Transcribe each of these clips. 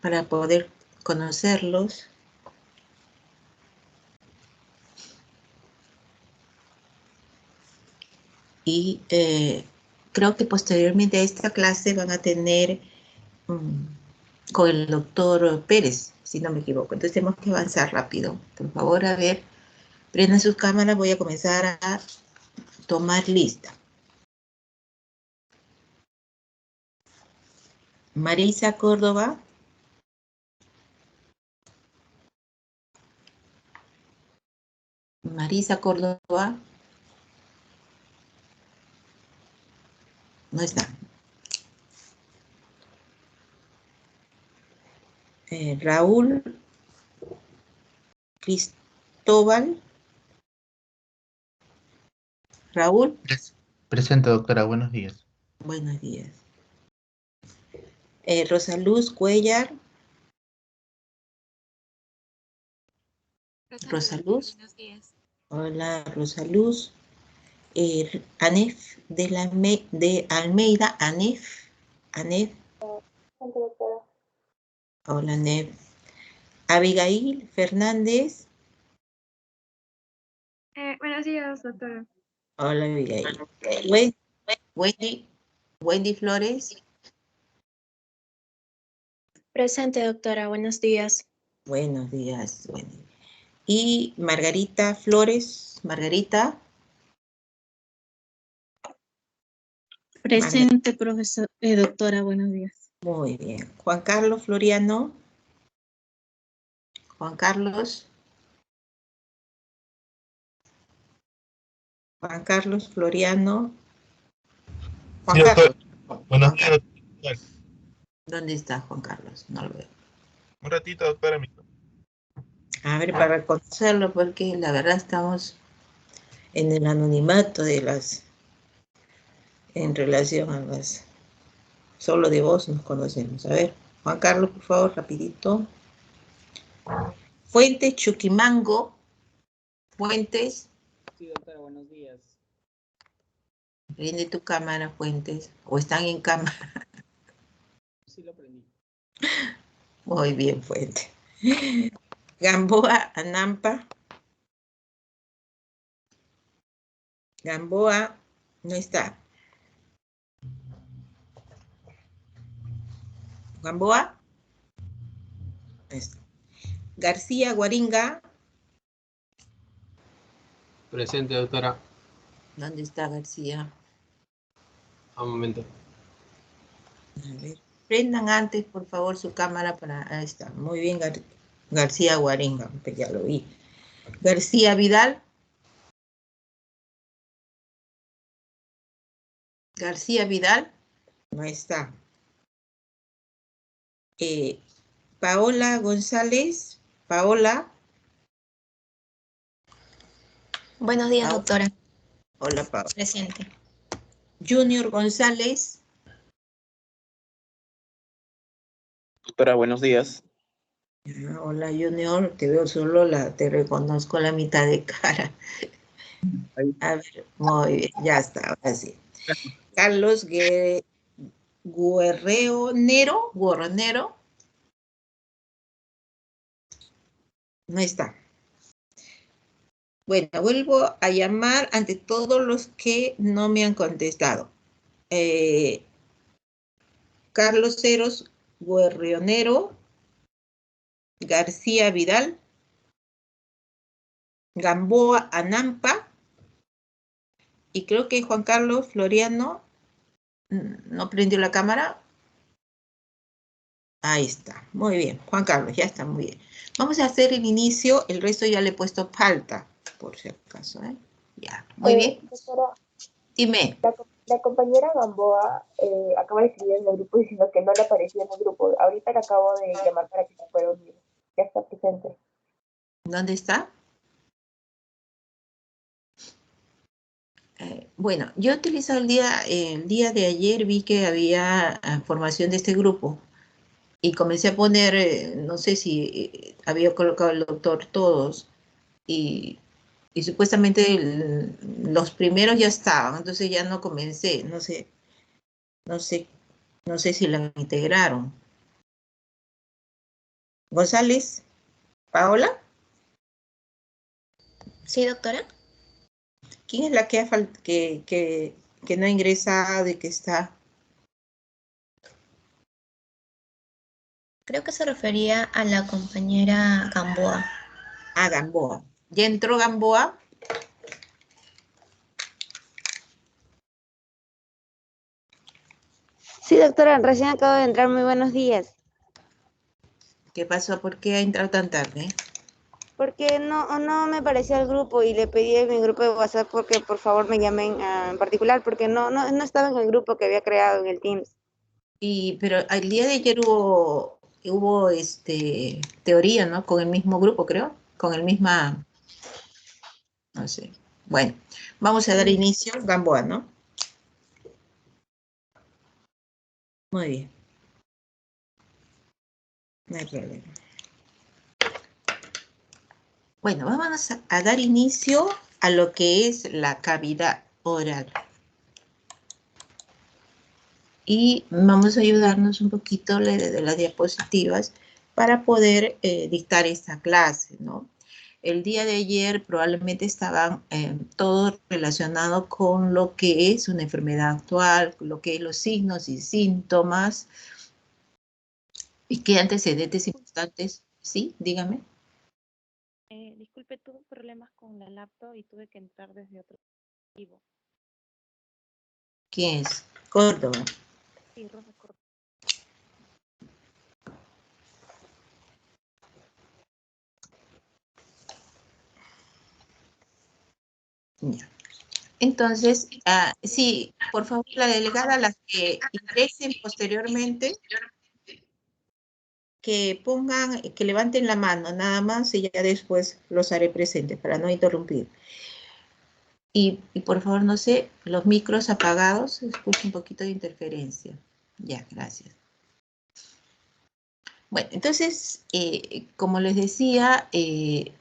para poder conocerlos. Y creo que posteriormente a esta clase van a tener con el doctor Pérez, si no me equivoco. Entonces tenemos que avanzar rápido. Por favor, a ver, prendan sus cámaras, voy a comenzar a tomar lista. Marisa Córdoba. Marisa Córdoba. No está. Raúl Cristóbal. Raúl. Presente, doctora. Buenos días. Buenos días. Rosaluz Cuellar. Rosaluz. Buenos días. Hola, Rosaluz. Anef de Almeida. Anef. Hola, Anef. Abigail Fernández. Buenos días, doctora. Hola, Abigail. Wendy Flores. Presente, doctora. Buenos días. Buenos días, Wendy. Y Margarita Flores. Margarita. Presente, profesor, doctora. Buenos días. Muy bien. Juan Carlos Floriano. Juan Carlos. Juan Carlos Floriano. Juan Sí, Carlos. Buenos días, doctora. ¿Dónde está Juan Carlos? No lo veo. Un ratito, doctora. A ver, para conocerlo, porque la verdad estamos en el anonimato de las, en relación a las, solo de voz nos conocemos. A ver, Juan Carlos, por favor, rapidito. Fuentes Chuquimango. Fuentes. Sí, doctora, buenos días. Prende tu cámara, Fuentes. ¿O están en cámara? Sí, lo prendí. Muy bien, Fuentes. Gamboa Anampa. Gamboa no está. Gamboa. No está. García Guaringa. Presente, doctora. ¿Dónde está García? Un momento. A ver. Prendan antes, por favor, su cámara para... Ahí está. Muy bien, García Guaringa. Pues ya lo vi. García Vidal. García Vidal. No está. Paola González. Paola. Buenos días, doctora. Hola, Paola. Presente. Junior González. Doctora, buenos días. Hola, Junior. Te veo solo, te reconozco la mitad de cara. A ver, muy bien. Ya está, ahora sí. Carlos Guerrero. No está. Bueno, vuelvo a llamar ante todos los que no me han contestado. Carlos Ceros Guerrionero, García Vidal, Gamboa Anampa, y creo que Juan Carlos Floriano no prendió la cámara. Ahí está, muy bien. Juan Carlos, ya está, muy bien. Vamos a hacer el inicio, el resto ya le he puesto falta, por si acaso, ¿eh? Ya, muy bien. Doctora, Dime. la compañera Gamboa acaba de escribir en el grupo diciendo que no le aparecía en el grupo. Ahorita le acabo de llamar para que se pueda unir. Ya está presente. ¿Dónde está? Bueno, yo he utilizado el día de ayer, vi que había formación de este grupo y comencé a poner, no sé si había colocado el doctor todos y supuestamente los primeros ya estaban, entonces ya no comencé, no sé No sé si la integraron. González, Paola, Sí, doctora. ¿quién es la que, que no ha ingresado y que está? Creo que se refería a la compañera Gamboa. Ah, Gamboa. ¿Ya entró Gamboa? Sí, doctora, recién acabo de entrar. Muy buenos días. ¿Qué pasó? ¿Por qué ha entrado tan tarde? Porque no me parecía el grupo y le pedí en mi grupo de WhatsApp porque por favor me llamen en particular porque no estaba en el grupo que había creado en el Teams. Pero el día de ayer hubo teoría, ¿no? Con el mismo grupo, creo. Con el misma, no sé. Bueno, vamos a dar inicio. Gamboa, ¿no? Muy bien. No hay problema. Bueno, vamos a dar inicio a lo que es la cavidad oral. Y vamos a ayudarnos un poquito de las diapositivas para poder dictar esta clase, ¿no? El día de ayer probablemente estaban todo relacionado con lo que es una enfermedad actual, lo que es los signos y síntomas, y qué antecedentes importantes. ¿Sí? Dígame. Disculpe, tuve problemas con la laptop y tuve que entrar desde otro dispositivo. ¿Quién es? Córdoba. Sí, Rosa Córdoba. Ya. Entonces, sí, por favor, la delegada, las que ingresen posteriormente, que pongan, que levanten la mano nada más y ya después los haré presentes para no interrumpir. Y por favor, no sé, los micros apagados, escucho un poquito de interferencia. Ya, gracias. Bueno, entonces, como les decía, el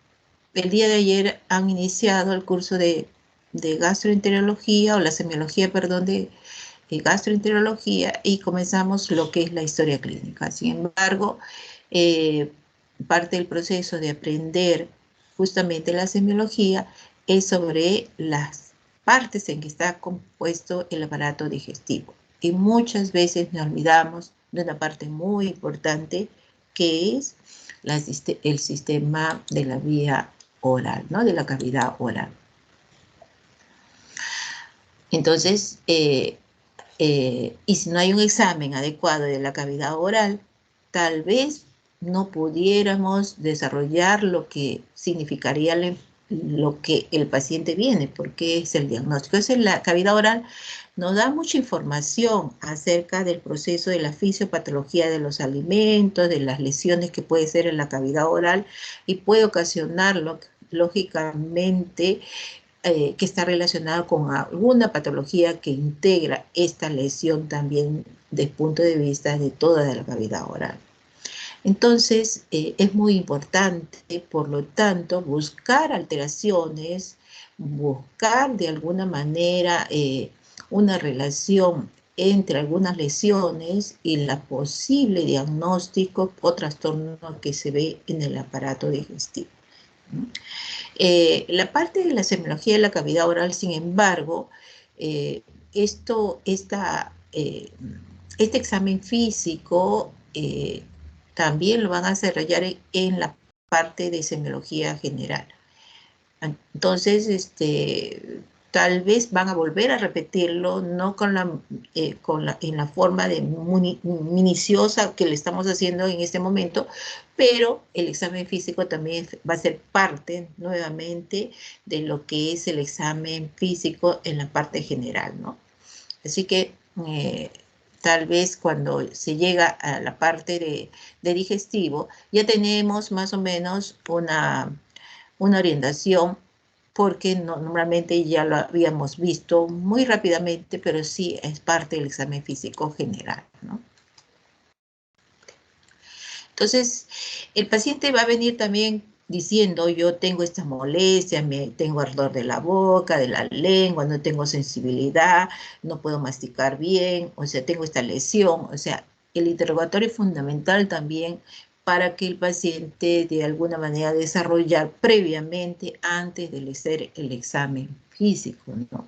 día de ayer han iniciado el curso de gastroenterología, o la semiología, perdón, de gastroenterología, y comenzamos lo que es la historia clínica. Sin embargo, parte del proceso de aprender justamente la semiología es sobre las partes en que está compuesto el aparato digestivo. Y muchas veces nos olvidamos de una parte muy importante que es el sistema de la vía oral, ¿no? De la cavidad oral. Entonces, y si no hay un examen adecuado de la cavidad oral, tal vez no pudiéramos desarrollar lo que significaría lo que el paciente viene, porque es el diagnóstico. Entonces, la cavidad oral nos da mucha información acerca del proceso de la fisiopatología de los alimentos, de las lesiones que puede ser en la cavidad oral, y puede ocasionar, lógicamente, que está relacionado con alguna patología que integra esta lesión también desde el punto de vista de toda la cavidad oral. Entonces, es muy importante, por lo tanto, buscar alteraciones, buscar de alguna manera una relación entre algunas lesiones y la posible diagnóstico o trastorno que se ve en el aparato digestivo. La parte de la semiología de la cavidad oral, sin embargo, este examen físico también lo van a desarrollar en la parte de semiología general. Entonces, tal vez van a volver a repetirlo, no en la forma de minuciosa que le estamos haciendo en este momento, pero el examen físico también va a ser parte nuevamente de lo que es el examen físico en la parte general, ¿no? Así que tal vez cuando se llega a la parte de digestivo, ya tenemos más o menos una orientación, porque normalmente ya lo habíamos visto muy rápidamente, pero sí es parte del examen físico general, ¿no? Entonces, el paciente va a venir también diciendo yo tengo esta molestia, tengo ardor de la boca, de la lengua, no tengo sensibilidad, no puedo masticar bien, o sea, tengo esta lesión. O sea, el interrogatorio es fundamental también para que el paciente de alguna manera desarrollar previamente antes de hacer el examen físico, ¿no?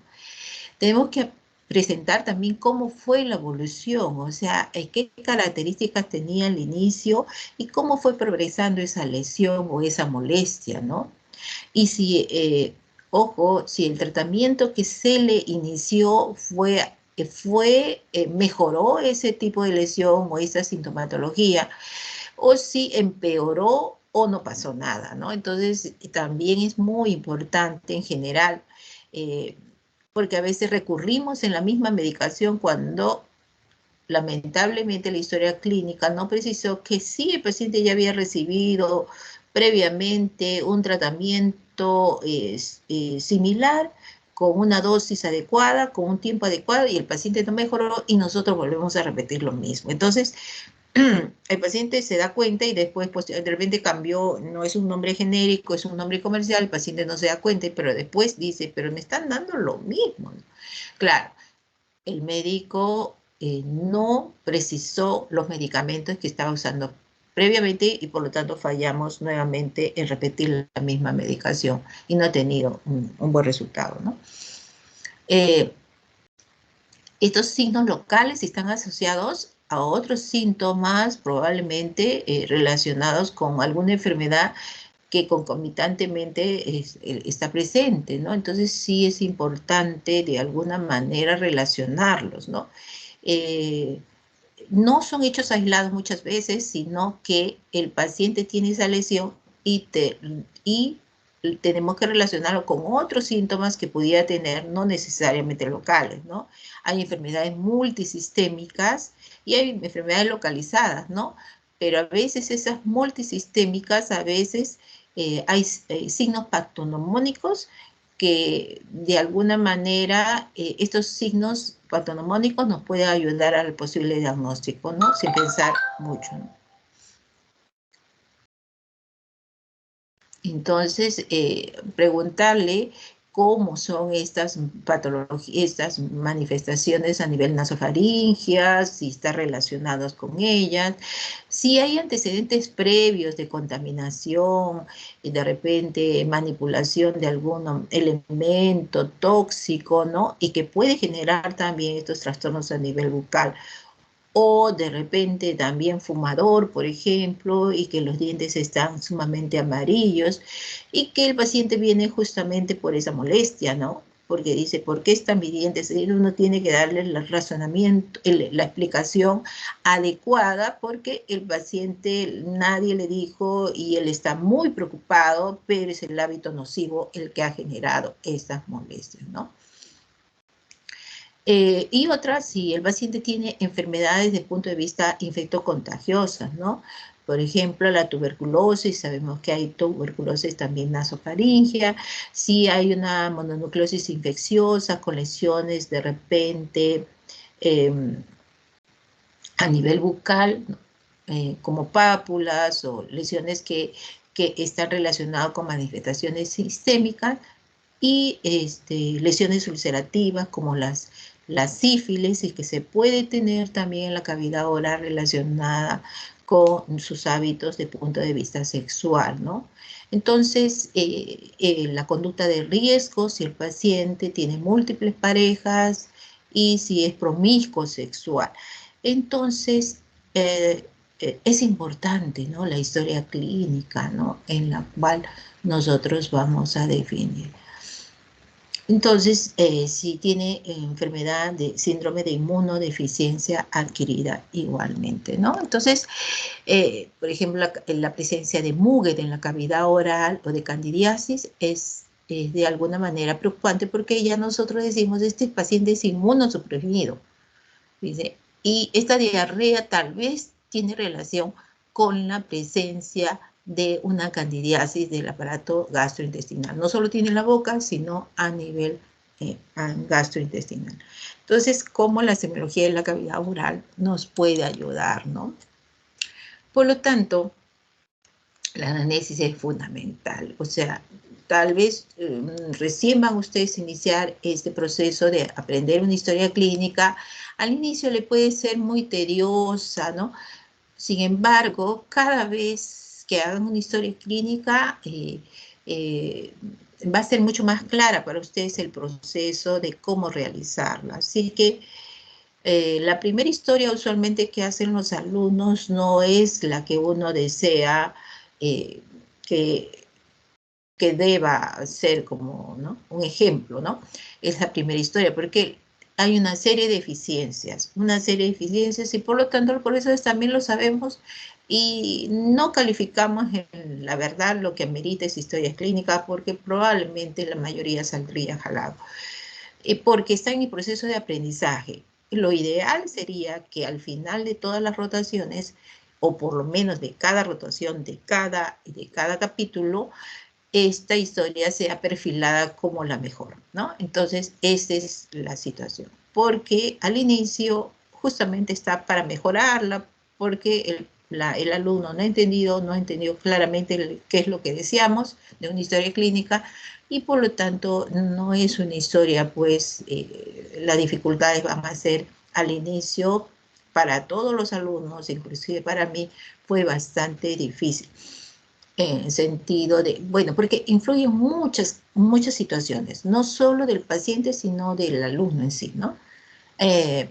Tenemos que presentar también cómo fue la evolución, o sea, qué características tenía al inicio y cómo fue progresando esa lesión o esa molestia, ¿no? Y si, ojo, si el tratamiento que se le inició mejoró ese tipo de lesión o esa sintomatología, o si empeoró o no pasó nada, ¿no? Entonces, también es muy importante en general, porque a veces recurrimos en la misma medicación cuando lamentablemente la historia clínica no precisó que sí el paciente ya había recibido previamente un tratamiento similar, con una dosis adecuada, con un tiempo adecuado, y el paciente no mejoró y nosotros volvemos a repetir lo mismo. Entonces, el paciente se da cuenta y después pues, de repente cambió, no es un nombre genérico, es un nombre comercial, el paciente no se da cuenta, pero después dice, pero me están dando lo mismo. Claro, el médico no precisó los medicamentos que estaba usando previamente y por lo tanto fallamos nuevamente en repetir la misma medicación y no ha tenido un buen resultado, ¿no? Estos signos locales están asociados a otros síntomas probablemente relacionados con alguna enfermedad que concomitantemente está presente, ¿no? Entonces sí es importante de alguna manera relacionarlos, ¿no? No son hechos aislados muchas veces, sino que el paciente tiene esa lesión y tenemos que relacionarlo con otros síntomas que pudiera tener, no necesariamente locales, ¿no? Hay enfermedades multisistémicas y hay enfermedades localizadas, ¿no? Pero a veces esas multisistémicas, a veces hay signos patognomónicos que de alguna manera estos signos patognomónicos nos pueden ayudar al posible diagnóstico, ¿no? Sin pensar mucho, ¿no? Entonces, preguntarle cómo son estas patologías, estas manifestaciones a nivel nasofaringea, si están relacionados con ellas, si hay antecedentes previos de contaminación, de repente manipulación de algún elemento tóxico, ¿no? Y que puede generar también estos trastornos a nivel bucal. O de repente también fumador, por ejemplo, y que los dientes están sumamente amarillos y que el paciente viene justamente por esa molestia, ¿no? Porque dice, ¿por qué están mis dientes? Y uno tiene que darle el razonamiento, la explicación adecuada, porque el paciente nadie le dijo y él está muy preocupado, pero es el hábito nocivo el que ha generado estas molestias, ¿no? Y otra, si el paciente tiene enfermedades desde el punto de vista infectocontagiosas, ¿no? Por ejemplo, la tuberculosis, sabemos que hay tuberculosis también nasofaringea, si hay una mononucleosis infecciosa con lesiones de repente a nivel bucal, como pápulas o lesiones que están relacionadas con manifestaciones sistémicas, y lesiones ulcerativas como las sífilis, y que se puede tener también en la cavidad oral relacionada con sus hábitos de punto de vista sexual, ¿no? Entonces, la conducta de riesgo, si el paciente tiene múltiples parejas y si es promiscuo sexual. Entonces, es importante, ¿no? La historia clínica, ¿no? En la cual nosotros vamos a definir. Entonces, si tiene enfermedad de síndrome de inmunodeficiencia adquirida igualmente, ¿no? Entonces, por ejemplo, la presencia de Muget en la cavidad oral o de candidiasis es de alguna manera preocupante, porque ya nosotros decimos, este paciente es inmunosuprimido, dice, y esta diarrea tal vez tiene relación con la presencia de una candidiasis del aparato gastrointestinal. No solo tiene en la boca, sino a nivel gastrointestinal. Entonces, cómo la semiología de la cavidad oral nos puede ayudar, ¿no? Por lo tanto, La anamnesis es fundamental. O sea, tal vez recién van ustedes a iniciar este proceso de aprender una historia clínica. Al inicio le puede ser muy tediosa, ¿no? Sin embargo, cada vez que hagan una historia clínica, va a ser mucho más clara para ustedes el proceso de cómo realizarla. Así que la primera historia usualmente que hacen los alumnos no es la que uno desea eh, que, que deba ser como, ¿no?, un ejemplo, ¿no? Es la primera historia, porque hay una serie de eficiencias y por lo tanto por eso también lo sabemos y no calificamos en la verdad lo que amerita esa historia clínica porque probablemente la mayoría saldría jalado. Porque está en el proceso de aprendizaje. Lo ideal sería que al final de todas las rotaciones, o por lo menos de cada rotación, de cada capítulo, esta historia sea perfilada como la mejor, ¿no? Entonces, esa es la situación. Porque al inicio justamente está para mejorarla, porque el alumno no ha entendido claramente qué es lo que deseamos de una historia clínica y por lo tanto no es una historia, pues las dificultades van a ser al inicio para todos los alumnos, inclusive para mí, fue bastante difícil. En sentido de, bueno, porque influyen muchas situaciones, no solo del paciente, sino del alumno en sí, ¿no?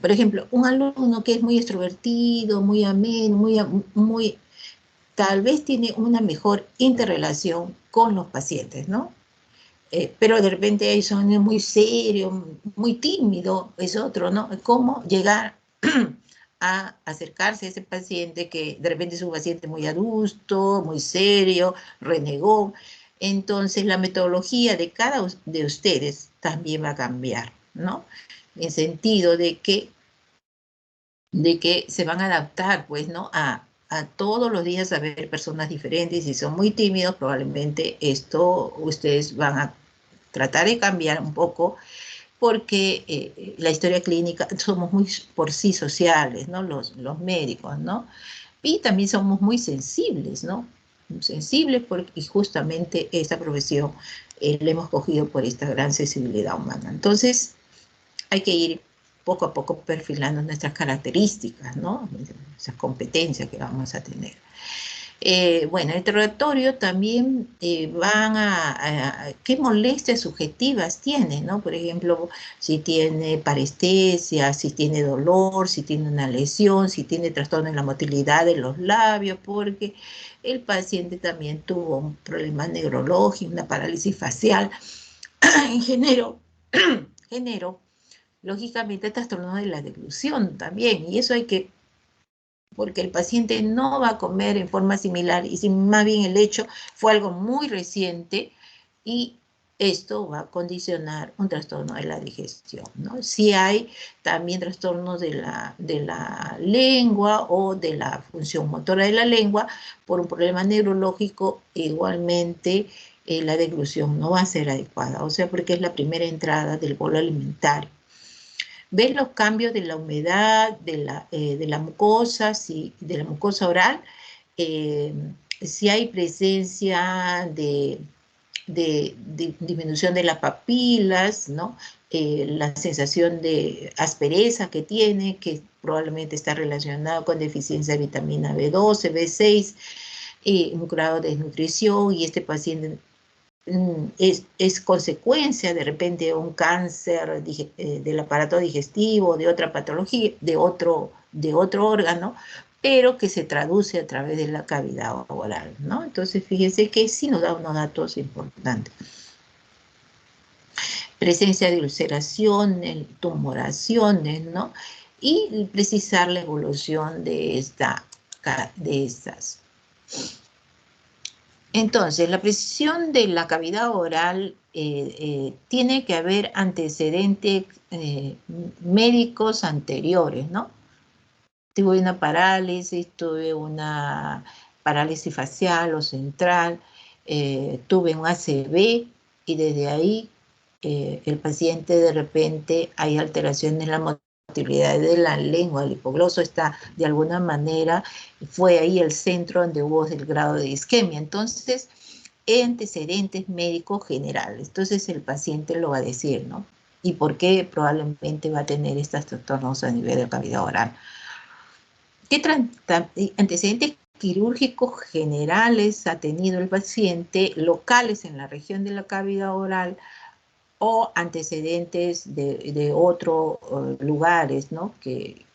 Por ejemplo, un alumno que es muy extrovertido, muy ameno, tal vez tiene una mejor interrelación con los pacientes, ¿no? Pero de repente hay son muy serio, muy tímido, es otro, ¿no? ¿Cómo llegar a acercarse a ese paciente que de repente es un paciente muy adusto, muy serio, renegón? Entonces la metodología de cada de ustedes también va a cambiar, ¿no? En sentido de que se van a adaptar, pues, ¿no? A todos los días a ver personas diferentes. Si son muy tímidos, probablemente esto ustedes van a tratar de cambiar un poco porque la historia clínica, somos muy por sí sociales, ¿no? Los médicos, ¿no? Y también somos muy sensibles, ¿no? Sensibles porque justamente esta profesión la hemos cogido por esta gran sensibilidad humana. Entonces, hay que ir poco a poco perfilando nuestras características, ¿no? Esas competencias que vamos a tener. Bueno, el interrogatorio también van qué molestias subjetivas tiene, ¿no? Por ejemplo, si tiene parestesia, si tiene dolor, si tiene una lesión, si tiene trastorno en la motilidad de los labios, porque el paciente también tuvo un problema neurológico, una parálisis facial, generó, lógicamente, trastorno de la deglución también, y eso hay que, porque el paciente no va a comer en forma similar, y si más bien el hecho fue algo muy reciente, y esto va a condicionar un trastorno de la digestión, ¿no? Si hay también trastornos de la lengua o de la función motora de la lengua, por un problema neurológico, igualmente la deglución no va a ser adecuada, o sea, porque es la primera entrada del bolo alimentario. ¿Ven los cambios de la humedad, de la mucosa, de la mucosa oral? Si hay presencia de disminución de las papilas, ¿no? La sensación de aspereza que tiene, que probablemente está relacionado con deficiencia de vitamina B12, B6, un grado de desnutrición, y este paciente es consecuencia de repente de un cáncer del aparato digestivo, de otra patología, de otro órgano, pero que se traduce a través de la cavidad oral, ¿no? Entonces, fíjense que sí nos da unos datos importantes. Presencia de ulceraciones, tumoraciones, ¿no? Y precisar la evolución de estas. Entonces, la precisión de la cavidad oral tiene que haber antecedentes médicos anteriores, ¿no? Tuve una parálisis, tuve una parálisis facial o central, tuve un ACV y desde ahí el paciente de repente hay alteraciones en la motilidad de la lengua, el hipogloso está de alguna manera, fue ahí el centro donde hubo el grado de isquemia. Entonces, antecedentes médicos generales. Entonces el paciente lo va a decir, ¿no? ¿Y por qué probablemente va a tener estos trastornos a nivel de cavidad oral? ¿Qué antecedentes quirúrgicos generales ha tenido el paciente, locales en la región de la cavidad oral, o antecedentes de otros lugares, ¿no? que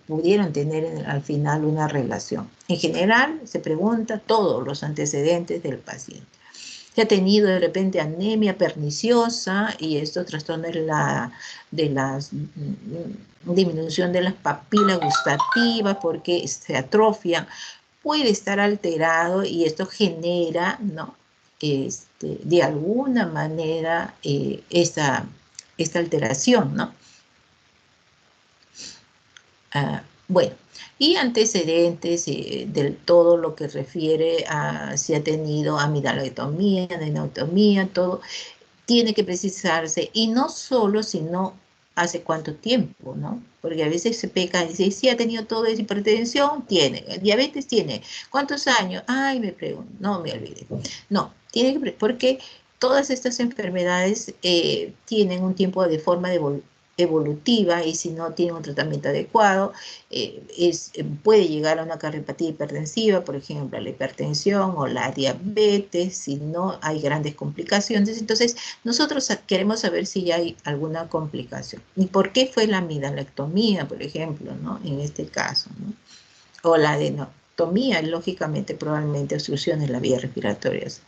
pudieran tener al final una relación? En general, se pregunta todos los antecedentes del paciente. Si ha tenido de repente anemia perniciosa y estos trastornos de la disminución de las papilas gustativas porque se atrofian, puede estar alterado y esto genera, ¿no? De alguna manera esta alteración, ¿no? Bueno, y antecedentes de todo lo que refiere a si ha tenido amigdaloidectomía, adenoidectomía, todo tiene que precisarse, y no solo, sino hace cuánto tiempo, ¿no? Porque a veces se peca y dice, sí, ha tenido todo eso, hipertensión, tiene, diabetes tiene, ¿cuántos años? Ay, me pregunto, no me olvide. No, tiene que, porque todas estas enfermedades tienen un tiempo de forma evolutiva, y si no tiene un tratamiento adecuado, puede llegar a una cardiopatía hipertensiva, por ejemplo, la hipertensión o la diabetes, si no hay grandes complicaciones. Entonces, nosotros queremos saber si ya hay alguna complicación. ¿Y por qué fue la amigdalectomía, por ejemplo, ¿no? En este caso, ¿no? O la adenotomía, lógicamente, probablemente obstrucciones en las vías respiratorias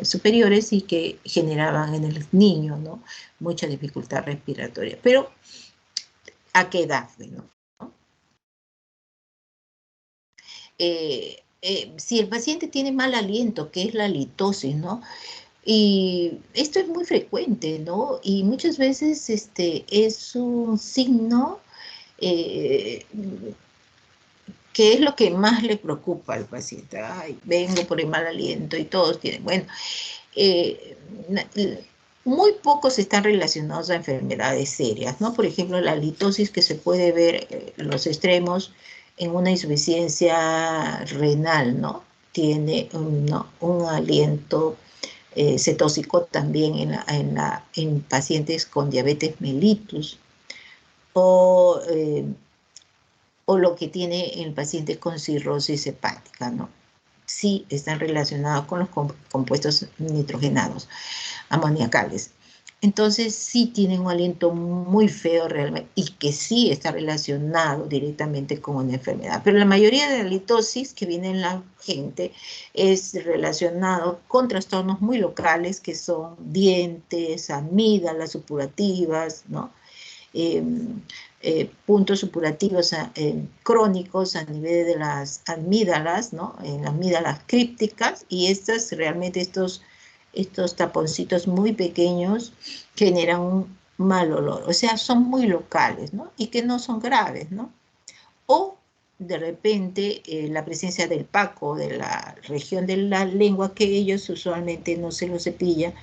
superiores y que generaban en el niño, ¿no? Mucha dificultad respiratoria. Pero, ¿a qué edad, ¿no? Si el paciente tiene mal aliento, que es la halitosis, ¿no? Y esto es muy frecuente, ¿no? Y muchas veces es un signo que es lo que más le preocupa al paciente. Ay, vengo por el mal aliento y todos tienen. Bueno, muy pocos están relacionados a enfermedades serias, ¿no? Por ejemplo, la halitosis, que se puede ver en los extremos en una insuficiencia renal, ¿no? Tiene un aliento cetóxico también en pacientes con diabetes mellitus, o lo que tiene el paciente con cirrosis hepática, ¿no? Sí están relacionados con los compuestos nitrogenados, amoniacales. Entonces sí tienen un aliento muy feo realmente, y que sí está relacionado directamente con una enfermedad. Pero la mayoría de la halitosis que viene en la gente es relacionado con trastornos muy locales, que son dientes, amígdalas supurativas, ¿no? Puntos supurativos crónicos a nivel de las amígdalas, ¿no? En las amígdalas crípticas, y realmente estos taponcitos muy pequeños generan un mal olor. O sea, son muy locales, ¿no? Y que no son graves, ¿no? O de repente la presencia del paco, de la región de la lengua, que ellos usualmente no se lo cepillan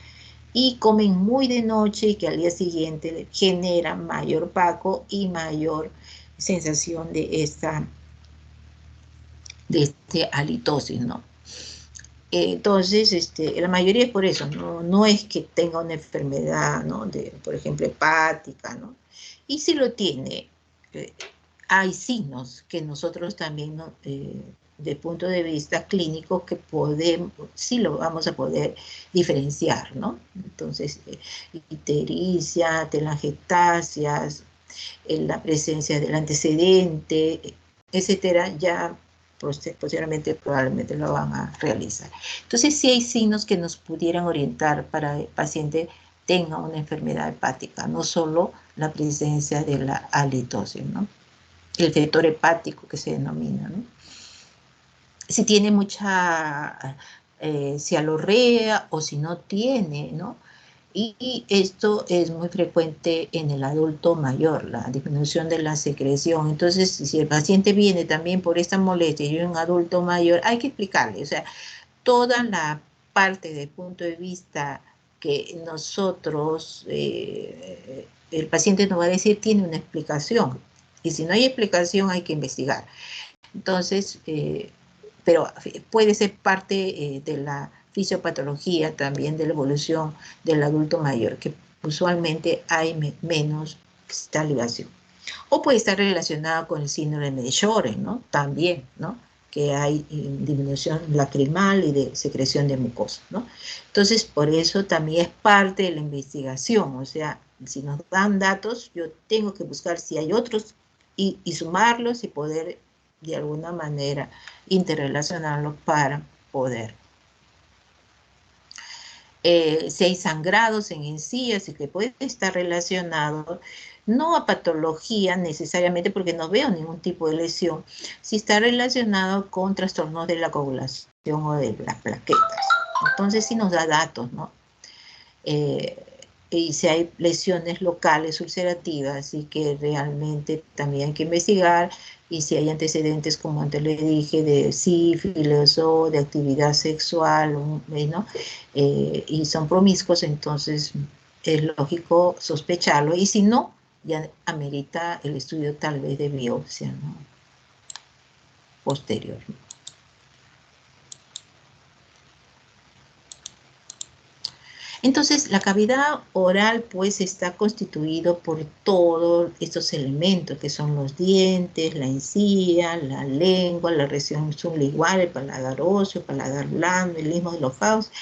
y comen muy de noche, y que al día siguiente genera mayor paco y mayor sensación de halitosis, ¿no? Entonces, la mayoría es por eso, no es que tenga una enfermedad, ¿no? Por ejemplo, hepática, ¿no? Y si lo tiene, hay signos que nosotros también, ¿no? De punto de vista clínico, que sí lo vamos a poder diferenciar, ¿no? Entonces, ictericia, telangiectasias, la presencia del antecedente, etcétera, ya posteriormente probablemente lo van a realizar. Entonces, sí hay signos que nos pudieran orientar para el paciente tenga una enfermedad hepática, no solo la presencia de la halitosis, ¿no? El factor hepático, que se denomina, ¿no? Si tiene mucha cialorrea, o si no tiene, ¿no? Y esto es muy frecuente en el adulto mayor, la disminución de la secreción. Entonces, si el paciente viene también por esta molestia y es un adulto mayor, hay que explicarle, o sea, toda la parte del punto de vista que nosotros, el paciente nos va a decir, tiene una explicación. Y si no hay explicación, hay que investigar. Entonces, pero puede ser parte de la fisiopatología también de la evolución del adulto mayor, que usualmente hay menos salivación. O puede estar relacionado con el síndrome de Sjögren, ¿no? También, ¿no? Que hay disminución lacrimal y de secreción de mucosa, ¿no? Entonces, por eso también es parte de la investigación. O sea, si nos dan datos, yo tengo que buscar si hay otros y sumarlos y poder de alguna manera interrelacionarlos para poder. Si hay sangrados en encías y que puede estar relacionado, no a patología necesariamente porque no veo ningún tipo de lesión, si está relacionado con trastornos de la coagulación o de las plaquetas. Entonces sí nos da datos, ¿no? Y si hay lesiones locales ulcerativas, así que realmente también hay que investigar, y si hay antecedentes, como antes le dije, de sífilis o de actividad sexual, ¿no? Y son promiscuos, entonces es lógico sospecharlo, y si no, ya amerita el estudio tal vez de biopsia, ¿no? Posterior. Entonces, la cavidad oral pues está constituido por todos estos elementos que son los dientes, la encía, la lengua, la región sublingual, el paladar óseo, el paladar blando, el istmo de los fauces,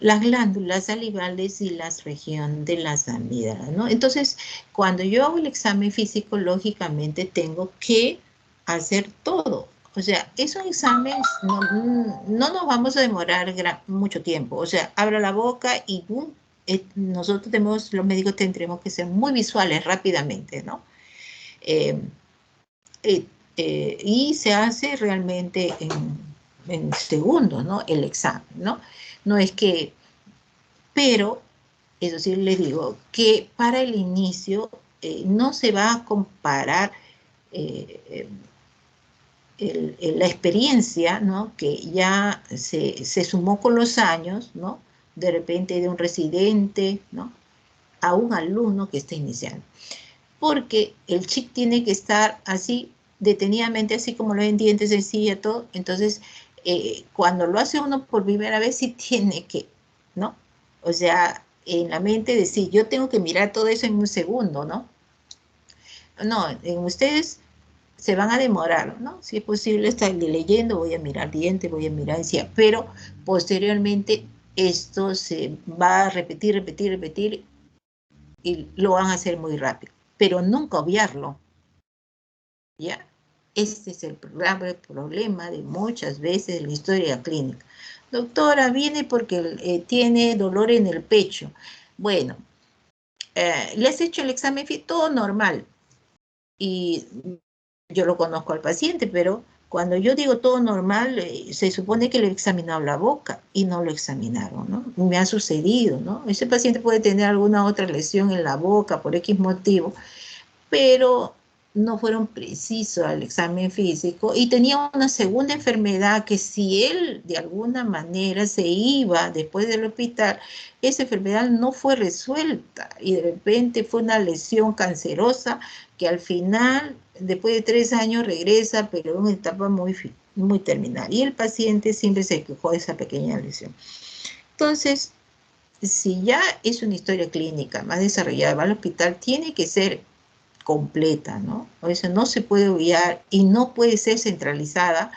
las glándulas salivales y las regiones de las amígdalas, ¿no? Entonces, cuando yo hago el examen físico, lógicamente tengo que hacer todo. O sea, es un examen, no nos vamos a demorar mucho tiempo. O sea, abra la boca y nosotros los médicos tendremos que ser muy visuales rápidamente, ¿no? Y se hace realmente en segundos, ¿no? El examen, ¿no? No es que, pero, eso sí les digo, que para el inicio no se va a comparar la experiencia, ¿no? Que ya se sumó con los años, ¿no? De repente de un residente, ¿no? A un alumno que está iniciando. Porque el chip tiene que estar así, detenidamente, así como lo ven, dientes, encía, todo. Entonces, cuando lo hace uno por primera vez, sí tiene que, ¿no? O sea, en la mente decir, yo tengo que mirar todo eso en un segundo, ¿no? No, en ustedes se van a demorar, ¿no? Si es posible estar leyendo, voy a mirar dientes, voy a mirar encía, pero posteriormente esto se va a repetir, repetir, repetir, y lo van a hacer muy rápido, pero nunca obviarlo, ¿ya? Este es el grave problema de muchas veces en la historia clínica. Doctora, viene porque tiene dolor en el pecho. Bueno, le has hecho el examen, todo normal, y yo lo conozco al paciente, pero cuando yo digo todo normal, se supone que le he examinado la boca y no lo examinaron, ¿no? Me ha sucedido, ¿no? Ese paciente puede tener alguna otra lesión en la boca por X motivo, pero no fueron precisos al examen físico y tenía una segunda enfermedad que si él de alguna manera se iba después del hospital, esa enfermedad no fue resuelta y de repente fue una lesión cancerosa que al final, después de 3 años, regresa, pero en una etapa muy terminal. Y el paciente siempre se quejó de esa pequeña lesión. Entonces, si ya es una historia clínica más desarrollada, va al hospital, tiene que ser completa, ¿no? Por eso no se puede obviar y no puede ser centralizada,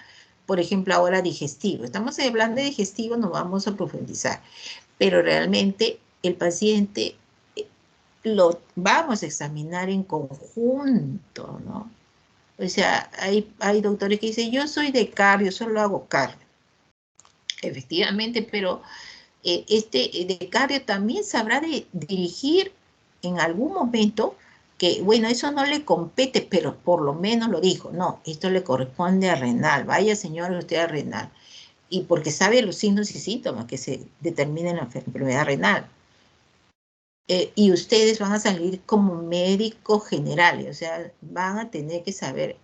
por ejemplo, ahora digestivo. Estamos hablando de digestivo, no vamos a profundizar, pero realmente el paciente lo vamos a examinar en conjunto, ¿no? O sea, hay doctores que dicen, yo soy de cardio, solo hago cardio. Efectivamente, pero de cardio también sabrá dirigir en algún momento que, bueno, eso no le compete, pero por lo menos lo dijo. No, esto le corresponde a renal. Vaya, señor, usted a renal. Y porque sabe los signos y síntomas que se determinan en la enfermedad renal. Y ustedes van a salir como médicos generales, o sea, van a tener que saber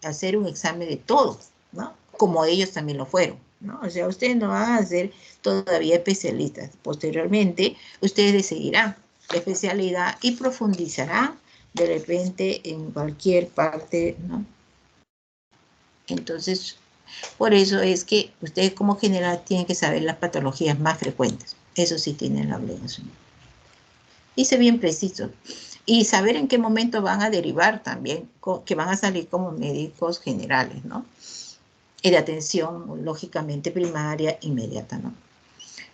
hacer un examen de todo, ¿no? Como ellos también lo fueron, ¿no? O sea, ustedes no van a ser todavía especialistas. Posteriormente, ustedes seguirán la especialidad y profundizarán de repente en cualquier parte, ¿no? Entonces, por eso es que ustedes como general tienen que saber las patologías más frecuentes. Eso sí tienen la obligación. Y ser bien preciso. Y saber en qué momento van a derivar también, que van a salir como médicos generales, ¿no? Y de atención, lógicamente, primaria, inmediata, ¿no?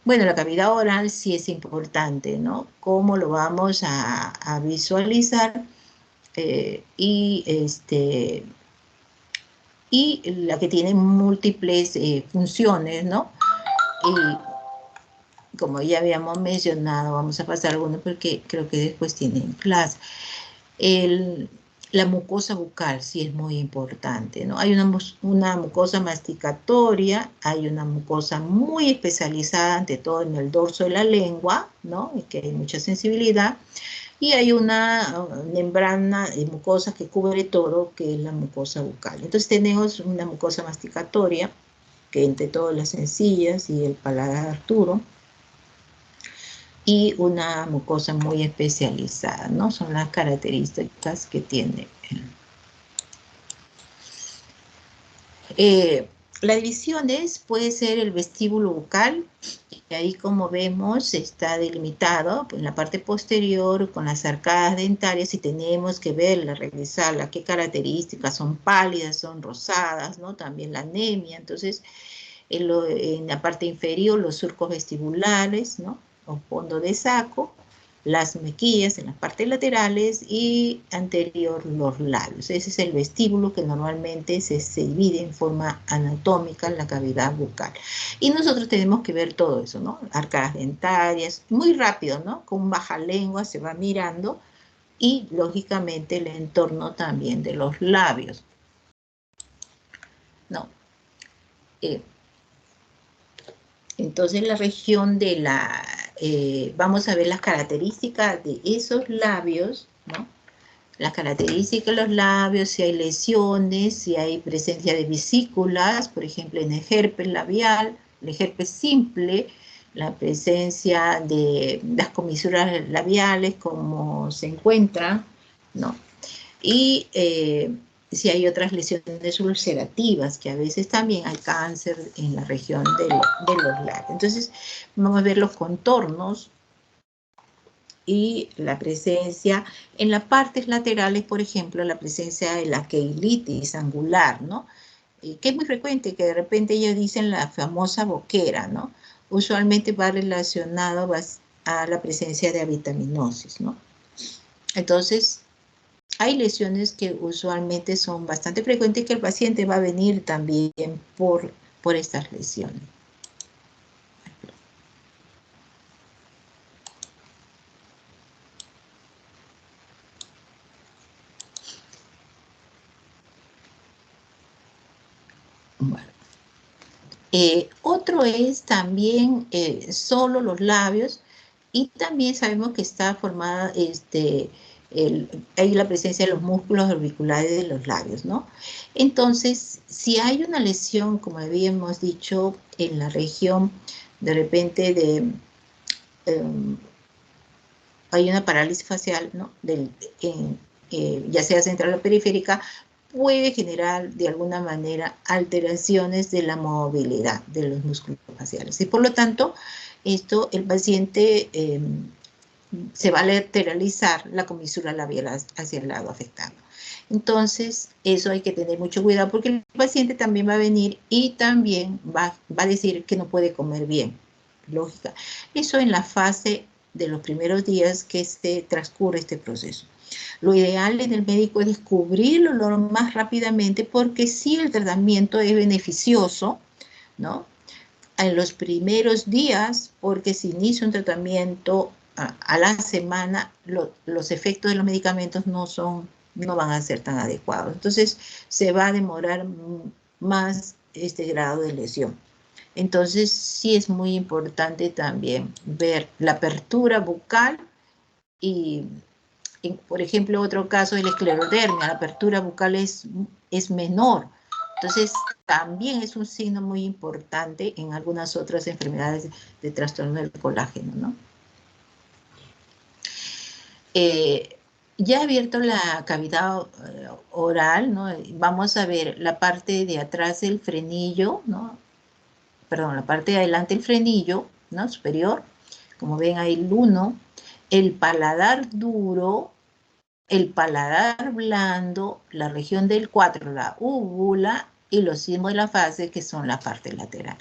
Bueno, la cavidad oral sí es importante, ¿no? ¿Cómo lo vamos a visualizar? Y la que tiene múltiples funciones, ¿no? Y como ya habíamos mencionado, vamos a pasar algunos porque creo que después tienen clase. La mucosa bucal sí es muy importante, ¿no? Hay una mucosa masticatoria, hay una mucosa muy especializada, ante todo en el dorso de la lengua, ¿no? Y que hay mucha sensibilidad. Y hay una membrana de mucosa que cubre todo, que es la mucosa bucal. Entonces tenemos una mucosa masticatoria, que entre todas las encías y el paladar duro, y una mucosa muy especializada, ¿no? Son las características que tiene. La división puede ser el vestíbulo bucal, y ahí como vemos está delimitado en la parte posterior con las arcadas dentarias y tenemos que verla, revisarla, qué características, son pálidas, son rosadas, ¿no? También la anemia. Entonces en la parte inferior los surcos vestibulares, ¿no? O fondo de saco, las mejillas en las partes laterales y anterior los labios. Ese es el vestíbulo que normalmente se divide en forma anatómica en la cavidad bucal. Y nosotros tenemos que ver todo eso, ¿no? Arcadas dentarias, muy rápido, ¿no? Con baja lengua se va mirando y lógicamente el entorno también de los labios, ¿no? Entonces la región de la, vamos a ver las características de esos labios, ¿no? Las características de los labios, si hay lesiones, si hay presencia de vesículas, por ejemplo en el herpes labial, el herpes simple, la presencia de las comisuras labiales, como se encuentran, ¿no? Y si hay otras lesiones ulcerativas, que a veces también hay cáncer en la región de los labios. Entonces, vamos a ver los contornos y la presencia en las partes laterales, por ejemplo, la presencia de la queilitis angular, ¿no? Que es muy frecuente, que de repente ellos dicen la famosa boquera, ¿no? Usualmente va relacionado a la presencia de avitaminosis, ¿no? Entonces, hay lesiones que usualmente son bastante frecuentes que el paciente va a venir también por estas lesiones. Bueno. Otro es también solo los labios, y también sabemos que está formada, hay la presencia de los músculos orbiculares de los labios, ¿no? Entonces, si hay una lesión, como habíamos dicho, en la región, de repente hay una parálisis facial, ¿no? Ya sea central o periférica, puede generar de alguna manera alteraciones de la movilidad de los músculos faciales. Y por lo tanto, el paciente se va a lateralizar la comisura labial hacia el lado afectado. Entonces, eso hay que tener mucho cuidado porque el paciente también va a venir y también va a decir que no puede comer bien. Lógica. Eso en la fase de los primeros días que transcurre este proceso. Lo ideal en el médico es descubrirlo lo más rápidamente porque sí el tratamiento es beneficioso, ¿no? En los primeros días, porque si inicia un tratamiento a la semana, los efectos de los medicamentos no van a ser tan adecuados. Entonces, se va a demorar más este grado de lesión. Entonces, sí es muy importante también ver la apertura bucal y por ejemplo, otro caso es la esclerodermia, la apertura bucal es menor, Entonces, también es un signo muy importante en algunas otras enfermedades de trastorno del colágeno, ¿no? Ya he abierto la cavidad oral, ¿no? Vamos a ver la parte de atrás del frenillo, ¿no? Perdón, la parte de adelante del frenillo, ¿no? Superior, como ven ahí el 1, el paladar duro, el paladar blando, la región del 4, la úvula, y los sismos de la fase, que son la parte lateral.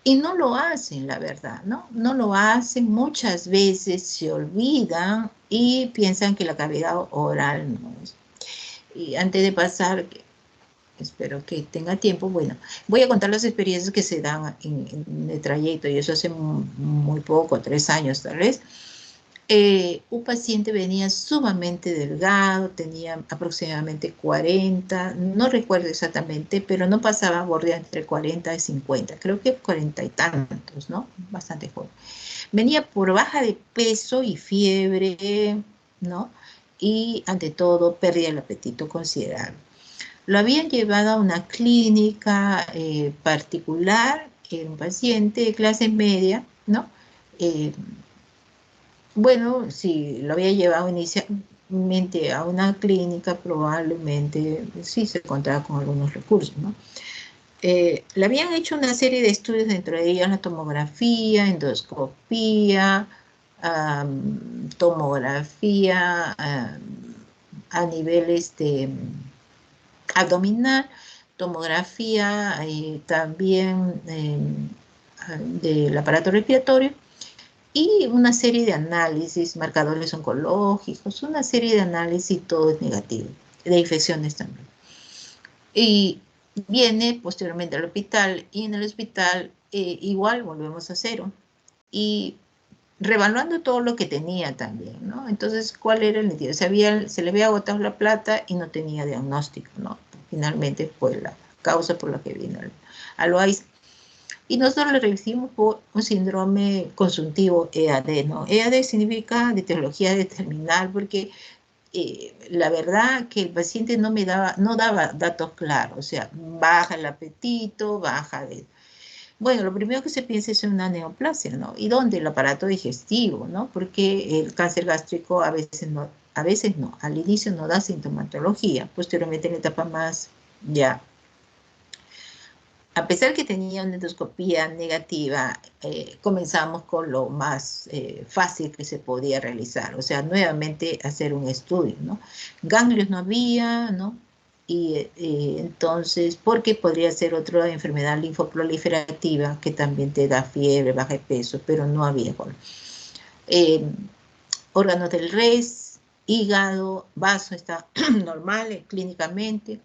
Y no lo hacen, la verdad, ¿no? No lo hacen, muchas veces se olvidan y piensan que la cavidad oral no es. Y antes de pasar, espero que tenga tiempo, bueno, voy a contar las experiencias que se dan en el trayecto, y eso hace muy poco, 3 años tal vez. Un paciente venía sumamente delgado, tenía aproximadamente 40, no recuerdo exactamente, pero no pasaba borde entre 40 y 50, creo que 40 y tantos, ¿no? Bastante joven. Venía por baja de peso y fiebre, ¿no? Y ante todo pérdida del apetito considerable. Lo habían llevado a una clínica particular, era un paciente de clase media, ¿no? Bueno, si lo había llevado inicialmente a una clínica, probablemente sí se contaba con algunos recursos, ¿no? Le habían hecho una serie de estudios, dentro de ellos la tomografía, endoscopía, tomografía a nivel abdominal, tomografía también del aparato respiratorio, y una serie de análisis, marcadores oncológicos, una serie de análisis, todo es negativo, de infecciones también. Y viene posteriormente al hospital, y en el hospital igual volvemos a cero, y revaluando todo lo que tenía también, ¿no? Entonces, ¿cuál era el motivo? Se le había agotado la plata y no tenía diagnóstico, ¿no? Finalmente fue la causa por la que vino al OAIS. Y nosotros le recibimos por un síndrome consultivo EAD, ¿no? EAD significa de etiología determinal, porque la verdad que el paciente no daba datos claros, o sea, baja el apetito, baja de... Bueno, lo primero que se piensa es en una neoplasia, ¿no? ¿Y dónde? El aparato digestivo, ¿no? Porque el cáncer gástrico a veces no, al inicio no da sintomatología, posteriormente en la etapa más ya. A pesar que tenía una endoscopía negativa, comenzamos con lo más fácil que se podía realizar, o sea, nuevamente hacer un estudio, ¿no? Ganglios no había, ¿no? Y entonces, porque podría ser otra enfermedad linfoproliferativa que también te da fiebre, baja de peso, pero no había. Órganos del res, hígado, vaso está normal clínicamente.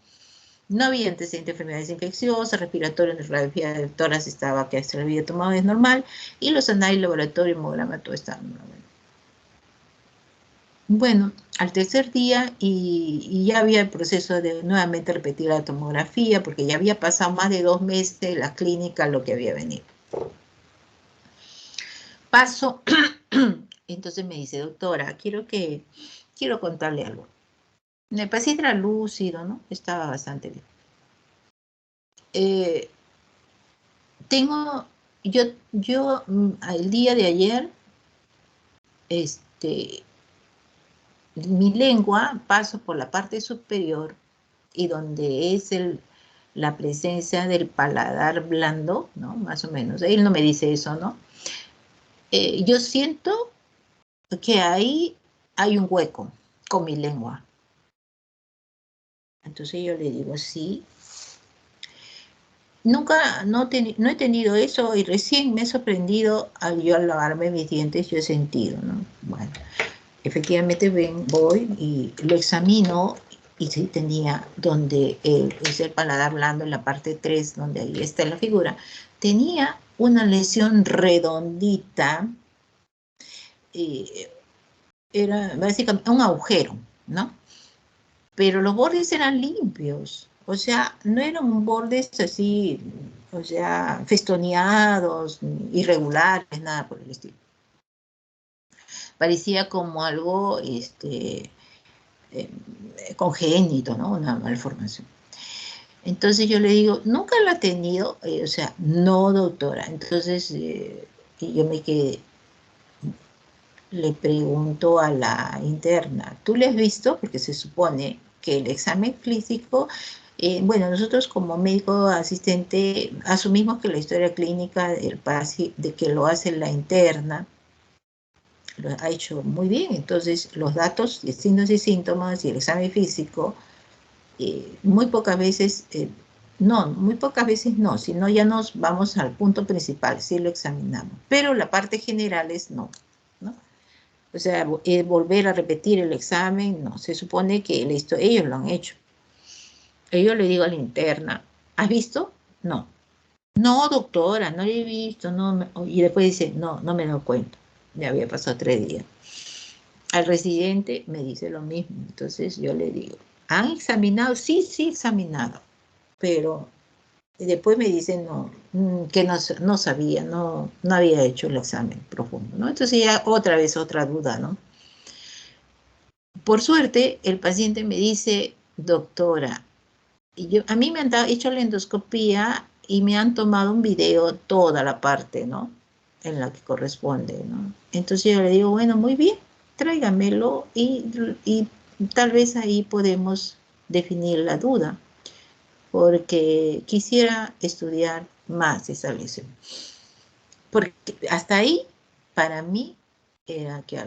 No había antecedentes de enfermedades infecciosas, respiratorio, en radiografía del tórax estaba que se lo había tomado, es normal, y los análisis laboratorio, hemograma, todo estaba normal. Bueno, al tercer día, y ya había el proceso de nuevamente repetir la tomografía, porque ya había pasado más de 2 meses de la clínica lo que había venido. Paso, entonces me dice, doctora, quiero contarle algo. El paciente era lúcido, ¿no? Estaba bastante bien. Yo al día de ayer, mi lengua paso por la parte superior y donde es la presencia del paladar blando, ¿no? Más o menos. Él no me dice eso, ¿no? Yo siento que ahí hay un hueco con mi lengua. Entonces yo le digo, sí. Nunca, no he tenido eso, y recién me he sorprendido al lavarme mis dientes, yo he sentido, ¿no? Bueno, efectivamente voy y lo examino, y sí tenía donde es el paladar blando, en la parte 3, donde ahí está la figura, tenía una lesión redondita, era básicamente un agujero, ¿no? Pero los bordes eran limpios. O sea, no eran bordes así, o sea, festoneados, irregulares, nada por el estilo. Parecía como algo congénito, ¿no? Una malformación. Entonces yo le digo, nunca la ha tenido, o sea, no, doctora. Entonces y yo me quedé, le pregunto a la interna, ¿tú le has visto? Porque se supone que el examen físico, bueno, nosotros como médico asistente asumimos que la historia clínica del paciente, de que lo hace la interna, lo ha hecho muy bien. Entonces los datos de signos y síntomas y el examen físico, muy pocas veces, muy pocas veces no, sino ya nos vamos al punto principal, sí lo examinamos, pero la parte general es no, ¿no? O sea, volver a repetir el examen, no, se supone que ellos lo han hecho. Yo le digo a la interna, ¿has visto? No. No, doctora, no lo he visto, no. Y después dice, no, no me doy cuenta. Ya había pasado 3 días. Al residente me dice lo mismo. Entonces yo le digo, ¿han examinado? Sí, sí, examinado. Pero después me dicen que no sabía, no había hecho el examen profundo, ¿no? Entonces ya otra vez otra duda, ¿no? Por suerte, el paciente me dice, doctora, a mí me han hecho la endoscopía y me han tomado un video, toda la parte, ¿no? En la que corresponde, ¿no? Entonces yo le digo, bueno, muy bien, tráigamelo y tal vez ahí podemos definir la duda, porque quisiera estudiar más esa lesión. Porque hasta ahí, para mí, era que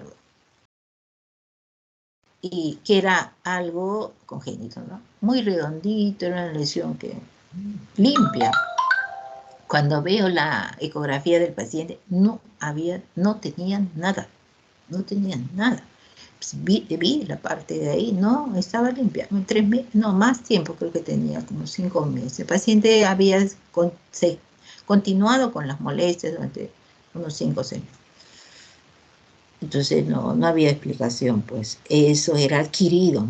era algo congénito, ¿no? Muy redondito, era una lesión limpia. Cuando veo la ecografía del paciente, no tenían nada, no tenían nada. Pues vi la parte de ahí, no, estaba limpia. 3 meses, no, más tiempo creo que tenía, como 5 meses. El paciente había continuado con las molestias durante unos 5 o 6 meses. Entonces no había explicación, pues eso era adquirido.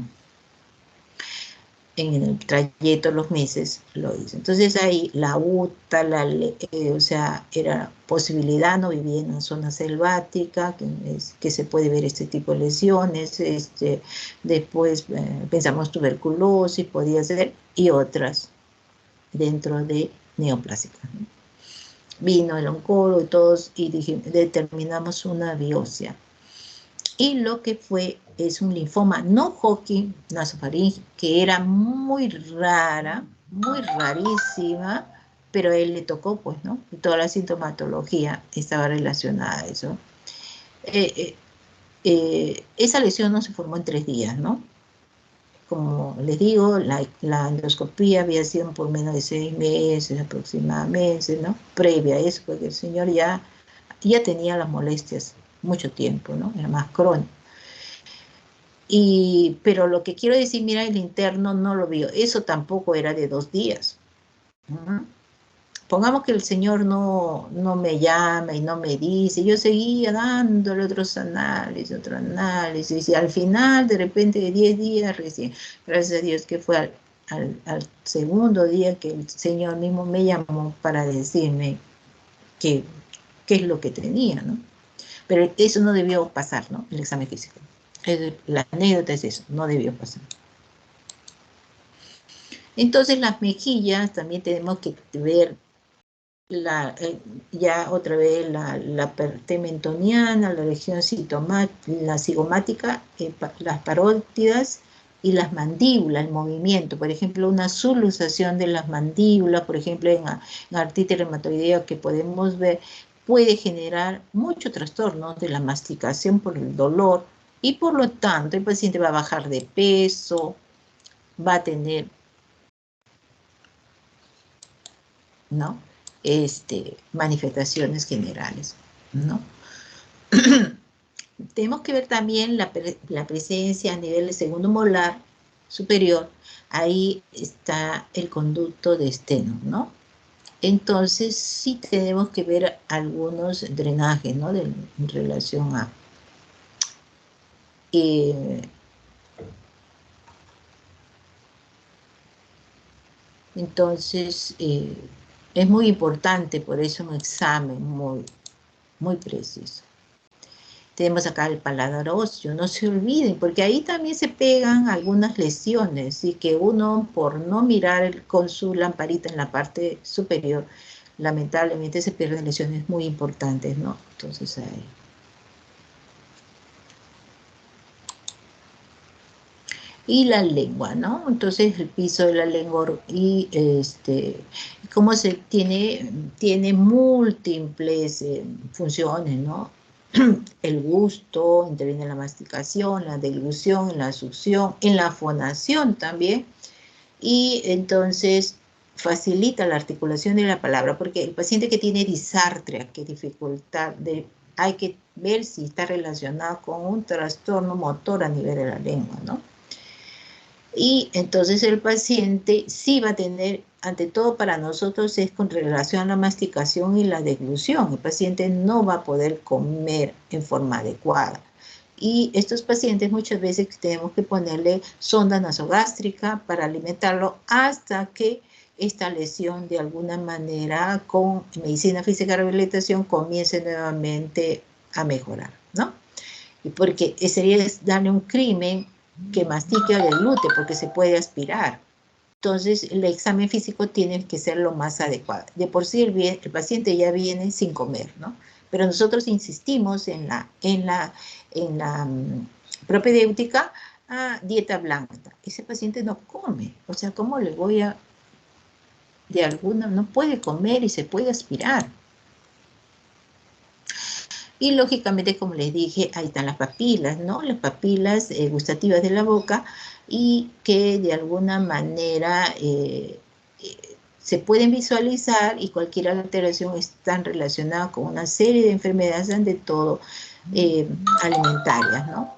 En el trayecto, los meses, lo hizo. Entonces ahí la UTA, o sea, era posibilidad, no vivía en una zona selvática, que se puede ver este tipo de lesiones, después pensamos tuberculosis, podía ser, y otras dentro de neoplásicas, ¿no? Vino el oncólogo y todos, y determinamos una biopsia. Y lo que fue es un linfoma no Hodgkin nasofaríngeo, que era muy rara, muy rarísima, pero a él le tocó, pues, ¿no? Y toda la sintomatología estaba relacionada a eso. Esa lesión no se formó en 3 días, ¿no? Como les digo, la endoscopía había sido por menos de 6 meses aproximadamente, ¿no? Previa a eso, porque el señor ya tenía las molestias mucho tiempo, ¿no? Era más crónico. Pero lo que quiero decir, mira, el interno no lo vio. Eso tampoco era de 2 días. Pongamos que el señor no me llama y no me dice. Yo seguía dándole otro análisis. Y al final, de repente, de 10 días recién, gracias a Dios que fue al segundo día que el señor mismo me llamó para decirme qué es lo que tenía, ¿no? Pero eso no debió pasar, ¿no? El examen físico. La anécdota es eso, no debió pasar. Entonces las mejillas también tenemos que ver ya otra vez la parte mentoniana, la región la cigomática, las parótidas y las mandíbulas, el movimiento. Por ejemplo, una subluxación de las mandíbulas, por ejemplo, en artritis reumatoidea que podemos ver, puede generar mucho trastorno de la masticación por el dolor, y por lo tanto el paciente va a bajar de peso, va a tener, ¿no? Manifestaciones generales, ¿no? Tenemos que ver también la presencia a nivel de segundo molar superior. Ahí está el conducto de Steno, ¿no? Entonces sí tenemos que ver algunos drenajes, ¿no? En relación a entonces es muy importante, por eso un examen muy, muy preciso. Tenemos acá el paladar óseo, no se olviden, porque ahí también se pegan algunas lesiones y que uno por no mirar con su lamparita en la parte superior, lamentablemente se pierden lesiones muy importantes, ¿no? Entonces ahí. Y la lengua, ¿no? Entonces el piso de la lengua y cómo se tiene múltiples funciones, ¿no? El gusto, interviene en la masticación, la deglución, en la succión, en la fonación también. Y entonces facilita la articulación de la palabra, porque el paciente que tiene disartria, que dificultad hay que ver si está relacionado con un trastorno motor a nivel de la lengua, ¿no? Y entonces el paciente sí va a tener, ante todo para nosotros es con relación a la masticación y la deglución. El paciente no va a poder comer en forma adecuada. Y estos pacientes muchas veces tenemos que ponerle sonda nasogástrica para alimentarlo hasta que esta lesión de alguna manera con medicina física y rehabilitación comience nuevamente a mejorar, ¿no? Y porque sería darle un crimen que mastique o deglute, porque se puede aspirar. Entonces, el examen físico tiene que ser lo más adecuado. De por sí, el paciente ya viene sin comer, ¿no? Pero nosotros insistimos en la propedéutica a dieta blanca. Ese paciente no come. O sea, ¿cómo le voy a...? De alguna... No puede comer y se puede aspirar. Y lógicamente, como les dije, ahí están las papilas, ¿no? Las papilas gustativas de la boca y que de alguna manera se pueden visualizar y cualquier alteración está relacionada con una serie de enfermedades, ante todo alimentarias, ¿no?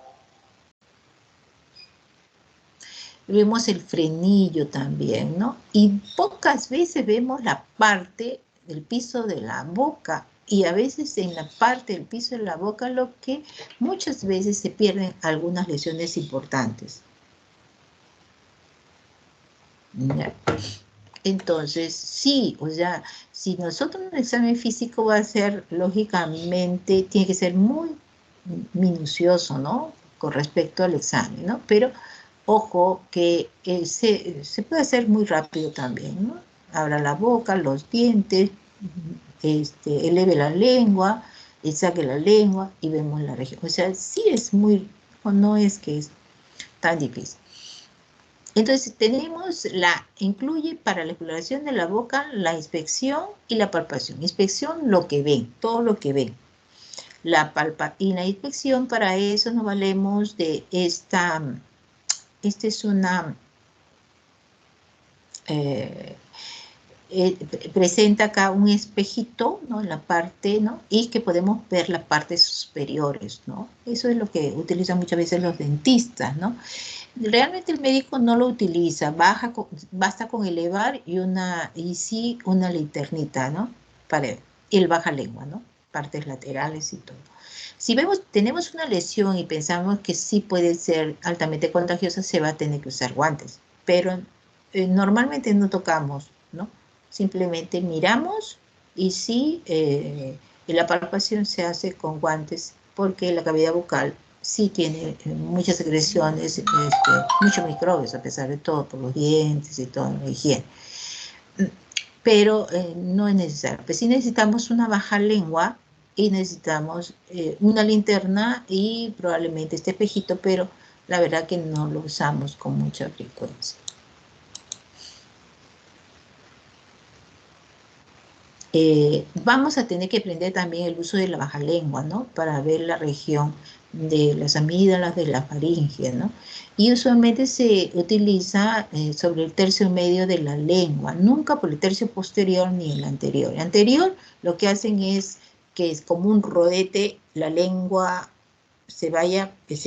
Vemos el frenillo también, ¿no? Y pocas veces vemos la parte del piso de la boca. Y a veces en la parte del piso de la boca, lo que muchas veces se pierden algunas lesiones importantes. ¿Ya? Entonces, sí, o sea, si nosotros un examen físico va a ser, lógicamente, tiene que ser muy minucioso, ¿no? Con respecto al examen, ¿no? Pero, ojo, que se puede hacer muy rápido también, ¿no? Abra la boca, los dientes, eleve la lengua, saque la lengua y vemos la región. O sea, sí es muy, no es que es tan difícil. Entonces tenemos incluye para la exploración de la boca la inspección y la palpación. Inspección, lo que ven, todo lo que ven. Y la inspección, para eso nos valemos de esta es una... presenta acá un espejito, ¿no? En la parte, ¿no? Y que podemos ver las partes superiores, ¿no? Eso es lo que utilizan muchas veces los dentistas, ¿no? Realmente el médico no lo utiliza, basta con elevar y sí una linternita, ¿no? Para el baja lengua, ¿no? Partes laterales y todo. Si tenemos una lesión y pensamos que sí puede ser altamente contagiosa, se va a tener que usar guantes, pero normalmente no tocamos, ¿no? Simplemente miramos y sí, la palpación se hace con guantes porque la cavidad bucal sí tiene muchas secreciones, muchos microbios a pesar de todo, por los dientes y toda la higiene. Pero no es necesario. Pues sí necesitamos una baja lengua y necesitamos una linterna y probablemente este espejito, pero la verdad que no lo usamos con mucha frecuencia. Vamos a tener que aprender también el uso de la baja lengua, ¿no? Para ver la región de las amígdalas, de la faringe, ¿no? Y usualmente se utiliza sobre el tercio medio de la lengua, nunca por el tercio posterior ni el anterior. El anterior lo que hacen es que es como un rodete, la lengua se vaya, que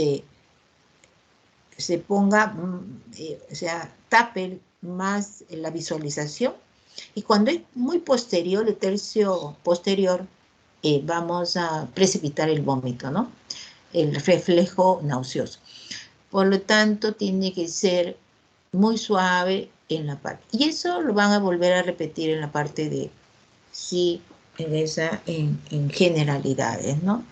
se ponga, o sea, tape más la visualización. Y cuando es muy posterior, el tercio posterior, vamos a precipitar el vómito, ¿no? El reflejo nauseoso. Por lo tanto, tiene que ser muy suave en la parte. Y eso lo van a volver a repetir en la parte de sí, en generalidades, ¿no?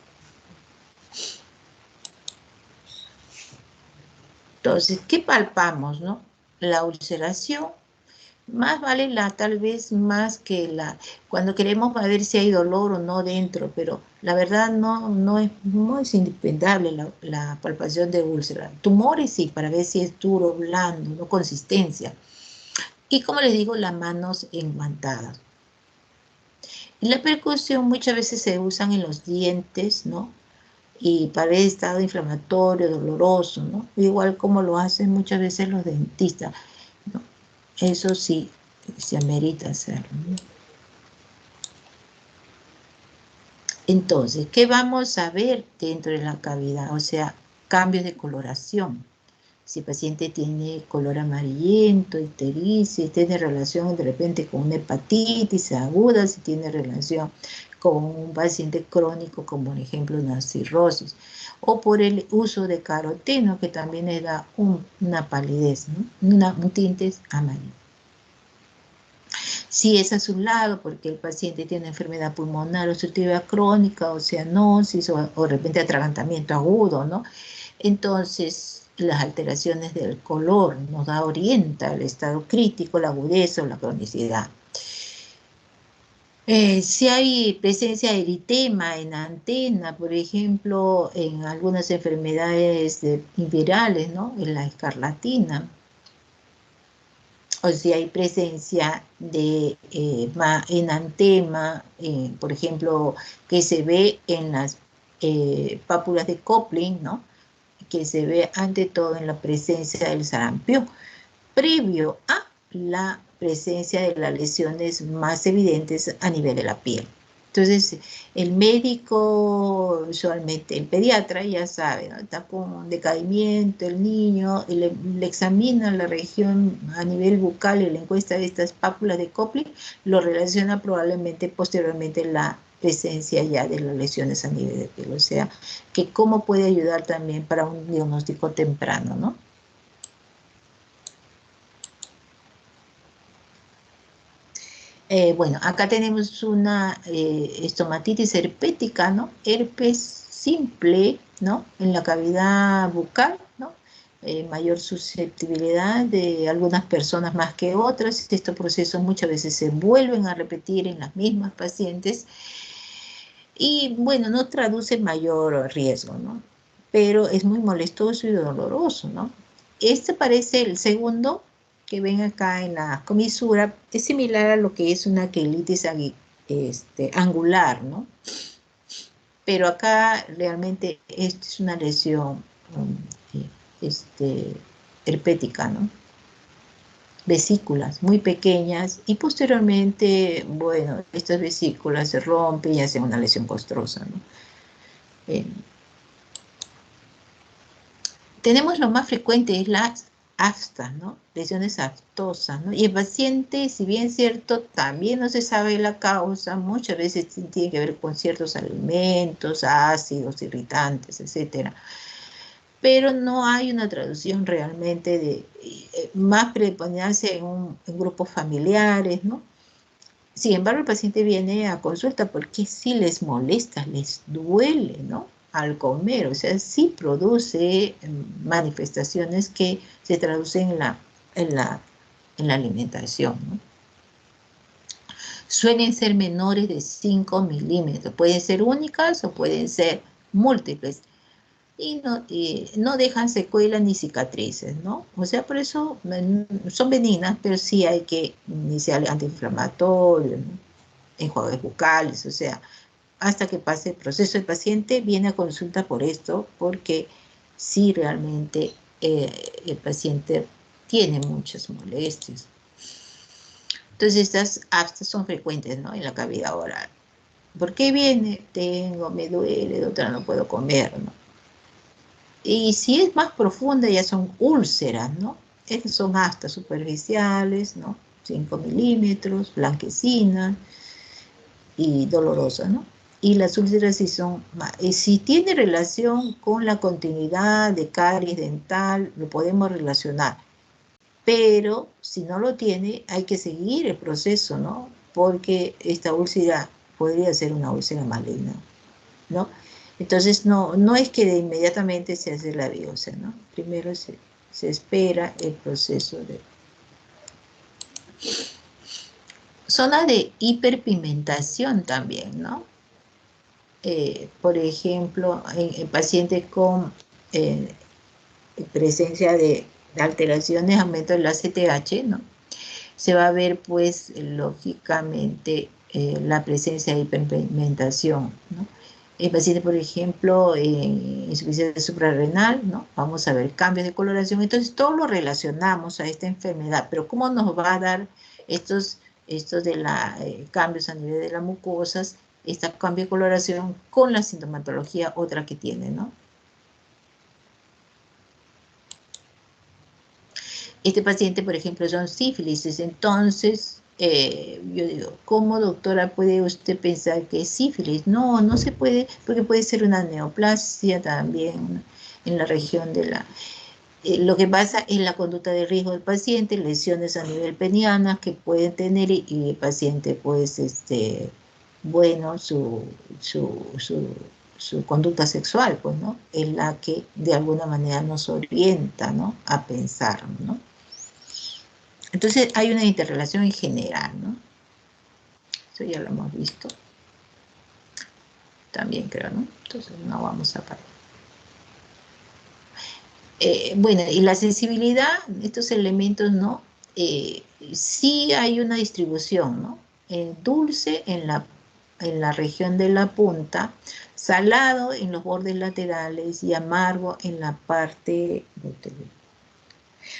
Entonces, ¿qué palpamos, no? La ulceración, más vale tal vez más que cuando queremos ver si hay dolor o no dentro, pero la verdad no es indispensable la palpación de úlcera. Tumores sí, para ver si es duro, blando, no consistencia. Y como les digo, las manos enguantadas. Y la percusión muchas veces se usan en los dientes, ¿no? Y para el estado inflamatorio, doloroso, ¿no? Igual como lo hacen muchas veces los dentistas, ¿no? Eso sí, se amerita hacerlo, ¿no? Entonces, ¿qué vamos a ver dentro de la cavidad? O sea, cambios de coloración. Si el paciente tiene color amarillento, ictericia, tiene relación de repente con una hepatitis aguda, si tiene relación con un paciente crónico, como por ejemplo una cirrosis, o por el uso de caroteno, que también le da una palidez, ¿no? Un tinte amarillo. Si es azulado, porque el paciente tiene enfermedad pulmonar obstructiva crónica, o cianosis, o de repente atragantamiento agudo, ¿no? Entonces, las alteraciones del color nos orienta el estado crítico, la agudeza o la cronicidad. Si hay presencia de eritema en antena, por ejemplo, en algunas enfermedades virales, ¿no? En la escarlatina. O si hay presencia de enantema, por ejemplo, que se ve en las pápulas de Kopling, ¿no? Que se ve ante todo en la presencia del sarampión, previo a la presencia de las lesiones más evidentes a nivel de la piel. Entonces, el médico, usualmente el pediatra, ya sabe, ¿no? Está con decaimiento el niño, y le examina la región a nivel bucal y la encuesta de estas pápulas de Kopling, lo relaciona probablemente posteriormente la presencia ya de las lesiones a nivel de piel. O sea, que cómo puede ayudar también para un diagnóstico temprano, ¿no? Bueno, acá tenemos una estomatitis herpética, ¿no? Herpes simple, ¿no? En la cavidad bucal, ¿no? Mayor susceptibilidad de algunas personas más que otras. Estos procesos muchas veces se vuelven a repetir en las mismas pacientes y, bueno, no traduce mayor riesgo, ¿no? Pero es muy molestoso y doloroso, ¿no? Este parece el segundo que ven acá en la comisura, es similar a lo que es una quelitis angular, ¿no? Pero acá realmente esta es una lesión herpética, ¿no? Vesículas muy pequeñas y posteriormente, bueno, estas vesículas se rompen y hacen una lesión costrosa, ¿no? Tenemos lo más frecuente es las aftas, ¿no? Lesiones aftosas, ¿no? Y el paciente, si bien es cierto, también no se sabe la causa, muchas veces tiene que ver con ciertos alimentos, ácidos, irritantes, etcétera. Pero no hay una traducción realmente de más predominancia en grupos familiares, ¿no? Sin embargo, el paciente viene a consulta porque sí les molesta, les duele, ¿no? Al comer, o sea, sí produce manifestaciones que se traducen en la alimentación, ¿no? Suelen ser menores de 5 milímetros, pueden ser únicas o pueden ser múltiples, y no dejan secuelas ni cicatrices, ¿no? O sea, por eso son benignas, pero sí hay que iniciar antiinflamatorios, ¿no? Enjuagues bucales, o sea, hasta que pase el proceso. El paciente viene a consulta por esto, porque sí realmente el paciente tiene muchas molestias. Entonces estas aftas son frecuentes, ¿no? En la cavidad oral. ¿Por qué viene? Me duele, doctora, no puedo comer, ¿no? Y si es más profunda ya son úlceras, ¿no? Estas son aftas superficiales, ¿no? 5 milímetros, blanquecinas y dolorosas, ¿no? Y las úlceras si tiene relación con la continuidad de caries dental, lo podemos relacionar. Pero si no lo tiene, hay que seguir el proceso, ¿no? Porque esta úlcera podría ser una úlcera maligna, ¿no? Entonces, no es que de inmediatamente se hace la biopsia, ¿no? Primero se Se espera el proceso de... Zona de hiperpigmentación también, ¿no? Por ejemplo, en pacientes con presencia de alteraciones, aumento del ACTH, ¿no? Se va a ver, pues, lógicamente, la presencia de hiperpigmentación, ¿no? En pacientes, por ejemplo, insuficiencia suprarrenal, ¿no? Vamos a ver cambios de coloración. Entonces, todo lo relacionamos a esta enfermedad. Pero, ¿cómo nos va a dar estos de la cambios a nivel de las mucosas, este cambio de coloración con la sintomatología otra que tiene, ¿no? Este paciente, por ejemplo, son sífilis, entonces, yo digo, ¿cómo, doctora, puede usted pensar que es sífilis? No, no se puede, porque puede ser una neoplasia también en la región de la... lo que pasa es la conducta de riesgo del paciente, lesiones a nivel peniana que pueden tener y el paciente, pues, bueno, su conducta sexual, pues, ¿no? Es la que de alguna manera nos orienta, ¿no? A pensar, ¿no? Entonces hay una interrelación en general, ¿no? Eso ya lo hemos visto. También creo, ¿no? Entonces no vamos a parar. Bueno, y la sensibilidad, estos elementos, ¿no? Sí hay una distribución, ¿no? Dulce en la región de la punta, salado en los bordes laterales y amargo en la parte...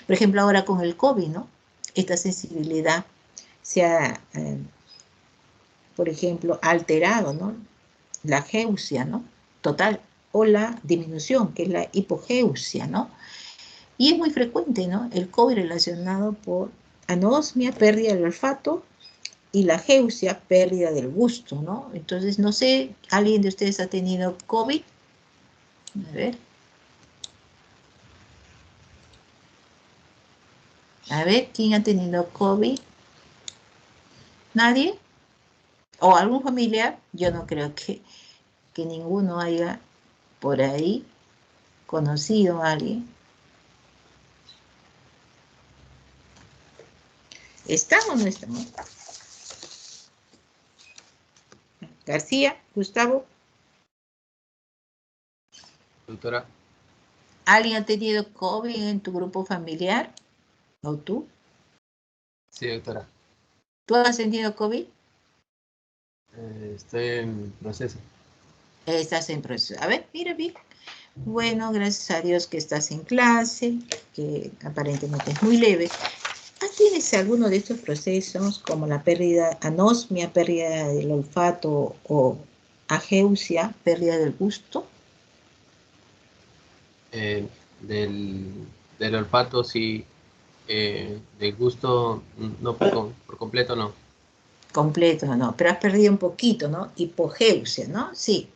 Por ejemplo, ahora con el COVID, ¿no? Esta sensibilidad se ha, por ejemplo, alterado, ¿no? La geusia, ¿no? Total, o la disminución, que es la hipogeusia, ¿no? Y es muy frecuente, ¿no? El COVID relacionado por anosmia, pérdida del olfato, y la geusia, pérdida del gusto, ¿no? Entonces, no sé, ¿alguien de ustedes ha tenido COVID? A ver. A ver, ¿quién ha tenido COVID? ¿Nadie? ¿O algún familiar? Yo no creo que ninguno haya por ahí conocido a alguien. ¿Están o no están? García, Gustavo. Doctora, ¿Alguien ha tenido COVID en tu grupo familiar? ¿O tú? sí, doctora. ¿Tú has tenido COVID? Estoy en proceso. Estás en proceso. A ver, mira bien. Bueno, gracias a Dios que estás en clase, que aparentemente es muy leve. ¿Tienes alguno de estos procesos como la pérdida, anosmia, pérdida del olfato o ageusia, pérdida del gusto? Del olfato sí, del gusto no por completo no. Completo, no, pero has perdido un poquito, ¿no? Hipogeusia, ¿no? Sí,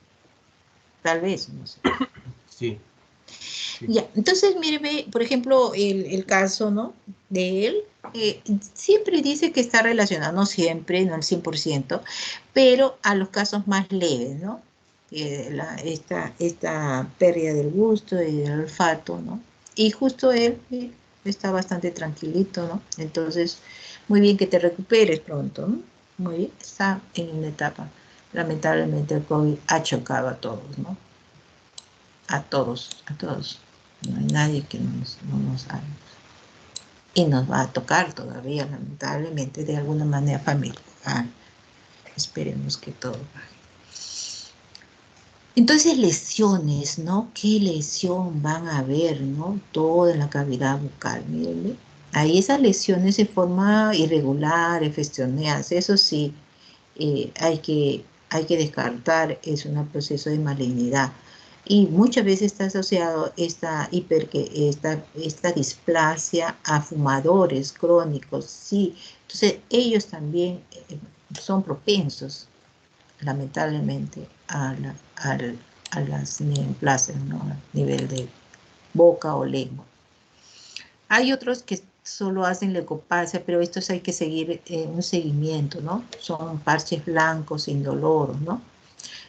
tal vez, no sé. Sí. Ya, entonces, míreme, por ejemplo, el caso, ¿no? De él, siempre dice que está relacionado, no siempre, no al 100%, pero a los casos más leves, ¿no? Esta pérdida del gusto y del olfato, ¿no? Y justo él está bastante tranquilito, ¿no? Entonces, muy bien que te recuperes pronto, ¿no? Muy bien, está en una etapa. Lamentablemente el COVID ha chocado a todos, ¿no? A todos. No hay nadie que no nos haga. Y nos va a tocar todavía, lamentablemente, de alguna manera familiar. Esperemos que todo baje. Entonces, lesiones, ¿no? ¿Qué lesión van a haber, ¿no? Toda la cavidad bucal, mírenle. Ahí esas lesiones de forma irregular, festioneadas, eso sí, hay que descartar, es un proceso de malignidad. Y muchas veces está asociado esta displasia a fumadores crónicos, sí. Entonces, ellos también son propensos, lamentablemente, a las neoplasias, ¿no? A nivel de boca o lengua. Hay otros que solo hacen leucoplasia, pero estos hay que seguir un seguimiento, ¿no? Son parches blancos, indoloros, ¿no?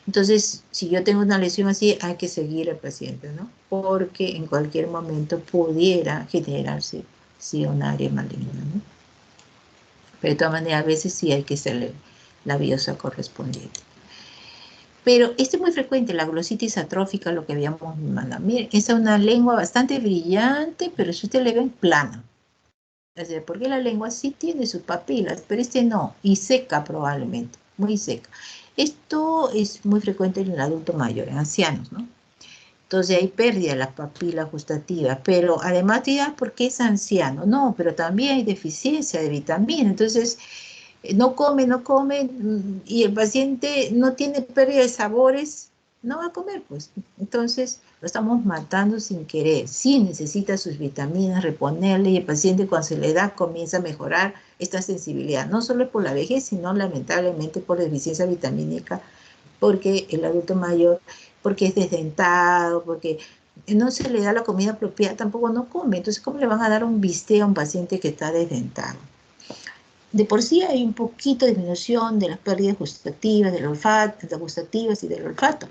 Entonces, si yo tengo una lesión así, hay que seguir al paciente, ¿no? Porque en cualquier momento pudiera generarse, sí, un área maligna, ¿no? Pero de todas maneras, a veces sí hay que hacerle la biopsia correspondiente. Pero esto es muy frecuente, la glositis atrófica, lo que habíamos mandado. Miren, esa es una lengua bastante brillante, pero si usted le ven plana. O sea, porque la lengua sí tiene sus papilas, pero este no, y seca probablemente, muy seca. Esto es muy frecuente en el adulto mayor, en ancianos, ¿no? Entonces hay pérdida de las papilas gustativas, pero además dirás, ¿por qué es anciano? No, pero también hay deficiencia de vitamina, entonces no come, y el paciente no tiene pérdida de sabores, no va a comer, pues. Entonces lo estamos matando sin querer. Sí necesita sus vitaminas, reponerle, y el paciente cuando se le da comienza a mejorar esta sensibilidad, no solo por la vejez, sino lamentablemente por la deficiencia vitamínica, porque el adulto mayor, porque es desdentado, porque no se le da la comida apropiada, tampoco no come. Entonces, ¿cómo le van a dar un bistec a un paciente que está desdentado? De por sí hay un poquito de disminución de las pérdidas gustativas, del olfato, de gustativas y del olfato.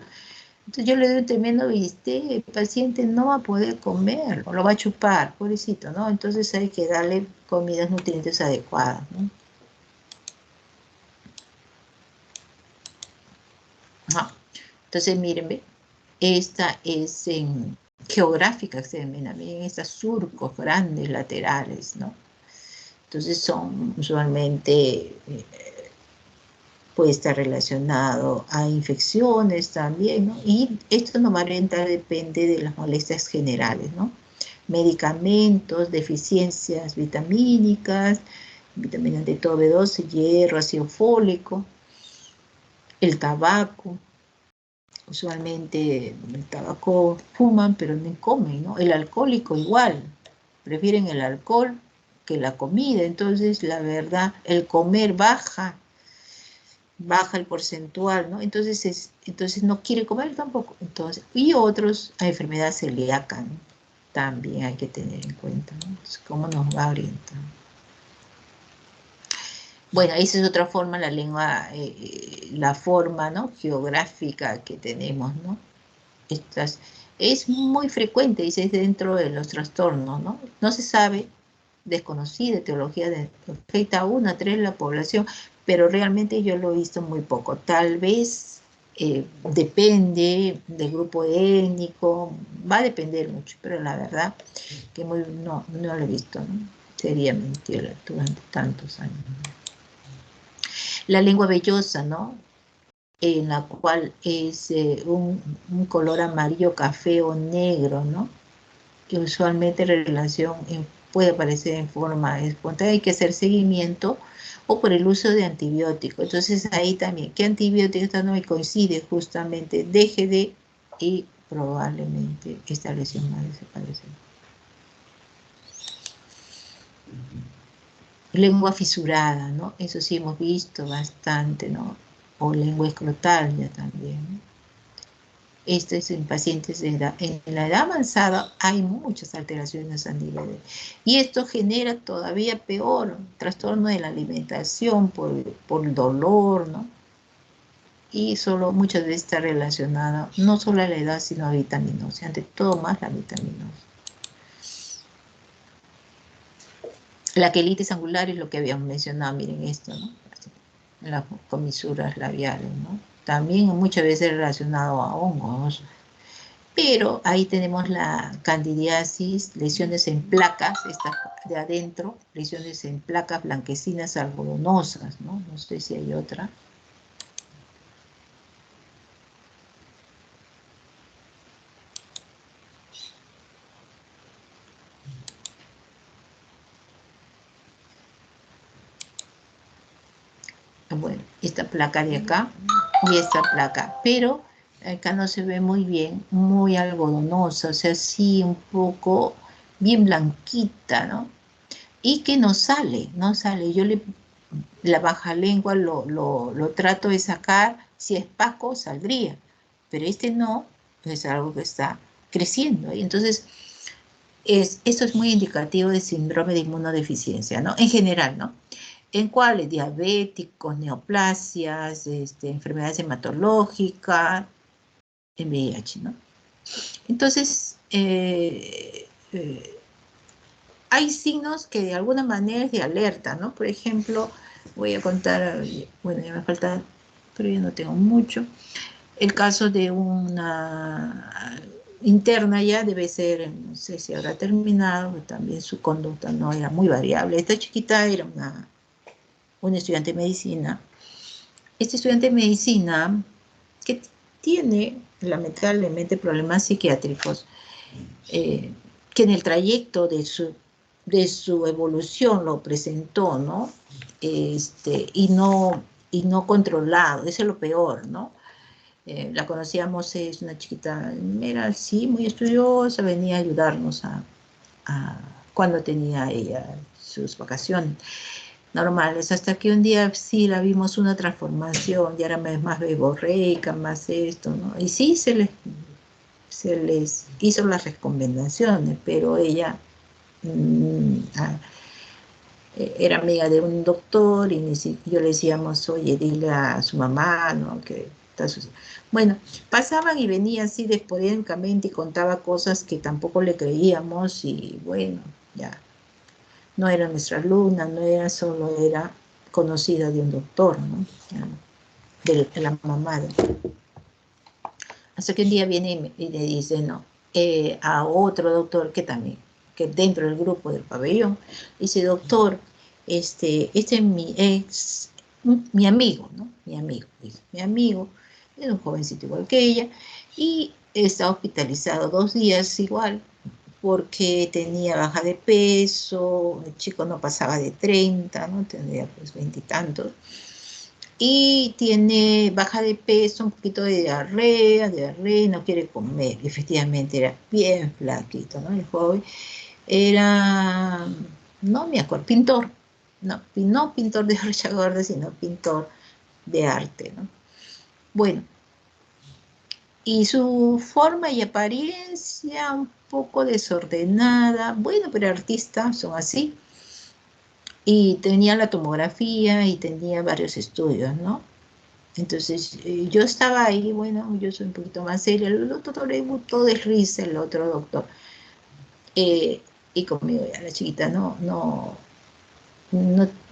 Entonces yo le doy un tremendo bistec, el paciente no va a poder comerlo, lo va a chupar, pobrecito, ¿no? Entonces hay que darle comidas nutrientes adecuadas, ¿no? Entonces, mírenme, esta es en geográfica, se ven, miren estos surcos grandes laterales, ¿no? Entonces son usualmente, puede estar relacionado a infecciones también, ¿no? Y esto no va a orientar, depende de las molestias generales, ¿no? Medicamentos, deficiencias vitamínicas, vitaminas de todo B12, hierro, ácido fólico, el tabaco. Usualmente el tabaco fuman, pero no comen, ¿no? El alcohólico igual, prefieren el alcohol que la comida. Entonces, la verdad, el comer baja el porcentual, ¿no? Entonces no quiere comer tampoco. Entonces, y otros, a enfermedad celíaca, ¿no? También hay que tener en cuenta, ¿no? Entonces, ¿cómo nos va a orientar? Bueno, esa es otra forma, la lengua, la forma, ¿no?, geográfica que tenemos, ¿no? Es muy frecuente, dice, dentro de los trastornos, ¿no? No se sabe, desconocida etiología, afecta a 1 a 3 de la población, pero realmente yo lo he visto muy poco. Tal vez depende del grupo étnico, va a depender mucho, pero la verdad que no lo he visto, ¿no? Sería mentira durante tantos años. La lengua vellosa, ¿no? En la cual es un color amarillo, café o negro, ¿no? Que usualmente la relación puede aparecer en forma espontánea, hay que hacer seguimiento o por el uso de antibióticos. Entonces ahí también, ¿qué antibiótico esta no me coincide? Justamente DGD y probablemente esta lesión va a desaparecer. Lengua fisurada, ¿no? Eso sí hemos visto bastante, ¿no? O lengua escrotal ya también, ¿no? Esto es en pacientes en la edad avanzada, hay muchas alteraciones a nivel y esto genera todavía peor, trastorno de la alimentación por dolor, ¿no? Y solo muchas veces está relacionada no solo a la edad, sino a vitaminosis, ante todo más la vitaminosis. La quelitis angular es lo que habíamos mencionado, miren esto, ¿no? Las comisuras labiales, ¿no? También muchas veces relacionado a hongos, pero ahí tenemos la candidiasis, lesiones en placas, estas de adentro, lesiones en placas blanquecinas algodonosas, ¿no? No sé si hay otra. Bueno, esta placa de acá y esta placa, pero acá no se ve muy bien, muy algodonosa, o sea, sí un poco bien blanquita, ¿no? Y que no sale. Yo la baja lengua lo trato de sacar, si es Paco saldría, pero este no, es algo que está creciendo. Y entonces, esto es muy indicativo de síndrome de inmunodeficiencia, ¿no? En general, ¿no? ¿En cuáles? Diabéticos, neoplasias, enfermedades hematológicas, en VIH, ¿no? Entonces, hay signos que de alguna manera es de alerta, ¿no? Por ejemplo, voy a contar, bueno, ya me falta, pero ya no tengo mucho. El caso de una interna ya debe ser, no sé si habrá terminado, también su conducta no era muy variable. Esta chiquita era una estudiante de medicina. Este estudiante de medicina que tiene lamentablemente problemas psiquiátricos, que en el trayecto de su evolución lo presentó, ¿no? Y no controlado, eso es lo peor, ¿no? La conocíamos, es una chiquita, era sí, muy estudiosa, venía a ayudarnos cuando tenía ella sus vacaciones normales, hasta que un día sí la vimos una transformación, ya era más verborreica, más esto, ¿no? Y sí se les hizo las recomendaciones, pero ella era amiga de un doctor y yo le decíamos, oye, dile a su mamá, ¿no? Que está bueno, pasaban y venían así esporádicamente y contaba cosas que tampoco le creíamos y bueno, ya. No era nuestra alumna, no era solo, era conocida de un doctor, ¿no? De la mamá. Hasta que un día viene y le dice, no, a otro doctor que también, que dentro del grupo del pabellón, dice, doctor, este es mi amigo, ¿no? Mi amigo, dice, mi amigo, es un jovencito igual que ella, y está hospitalizado 2 días igual, porque tenía baja de peso, el chico no pasaba de 30, ¿no? Tendría pues 20 y tantos. Y tiene baja de peso, un poquito de diarrea, no quiere comer. Efectivamente era bien flaquito, ¿no? El joven era, no me acuerdo, pintor. No pintor de brocha gorda, sino pintor de arte, ¿no? Bueno, y su forma y apariencia un poco desordenada, bueno, pero artistas son así. Y tenía la tomografía y tenía varios estudios, ¿no? Entonces, yo estaba ahí, bueno, yo soy un poquito más seria, el otro doctor le gustó de risa, el otro doctor. Y conmigo ya la chiquita no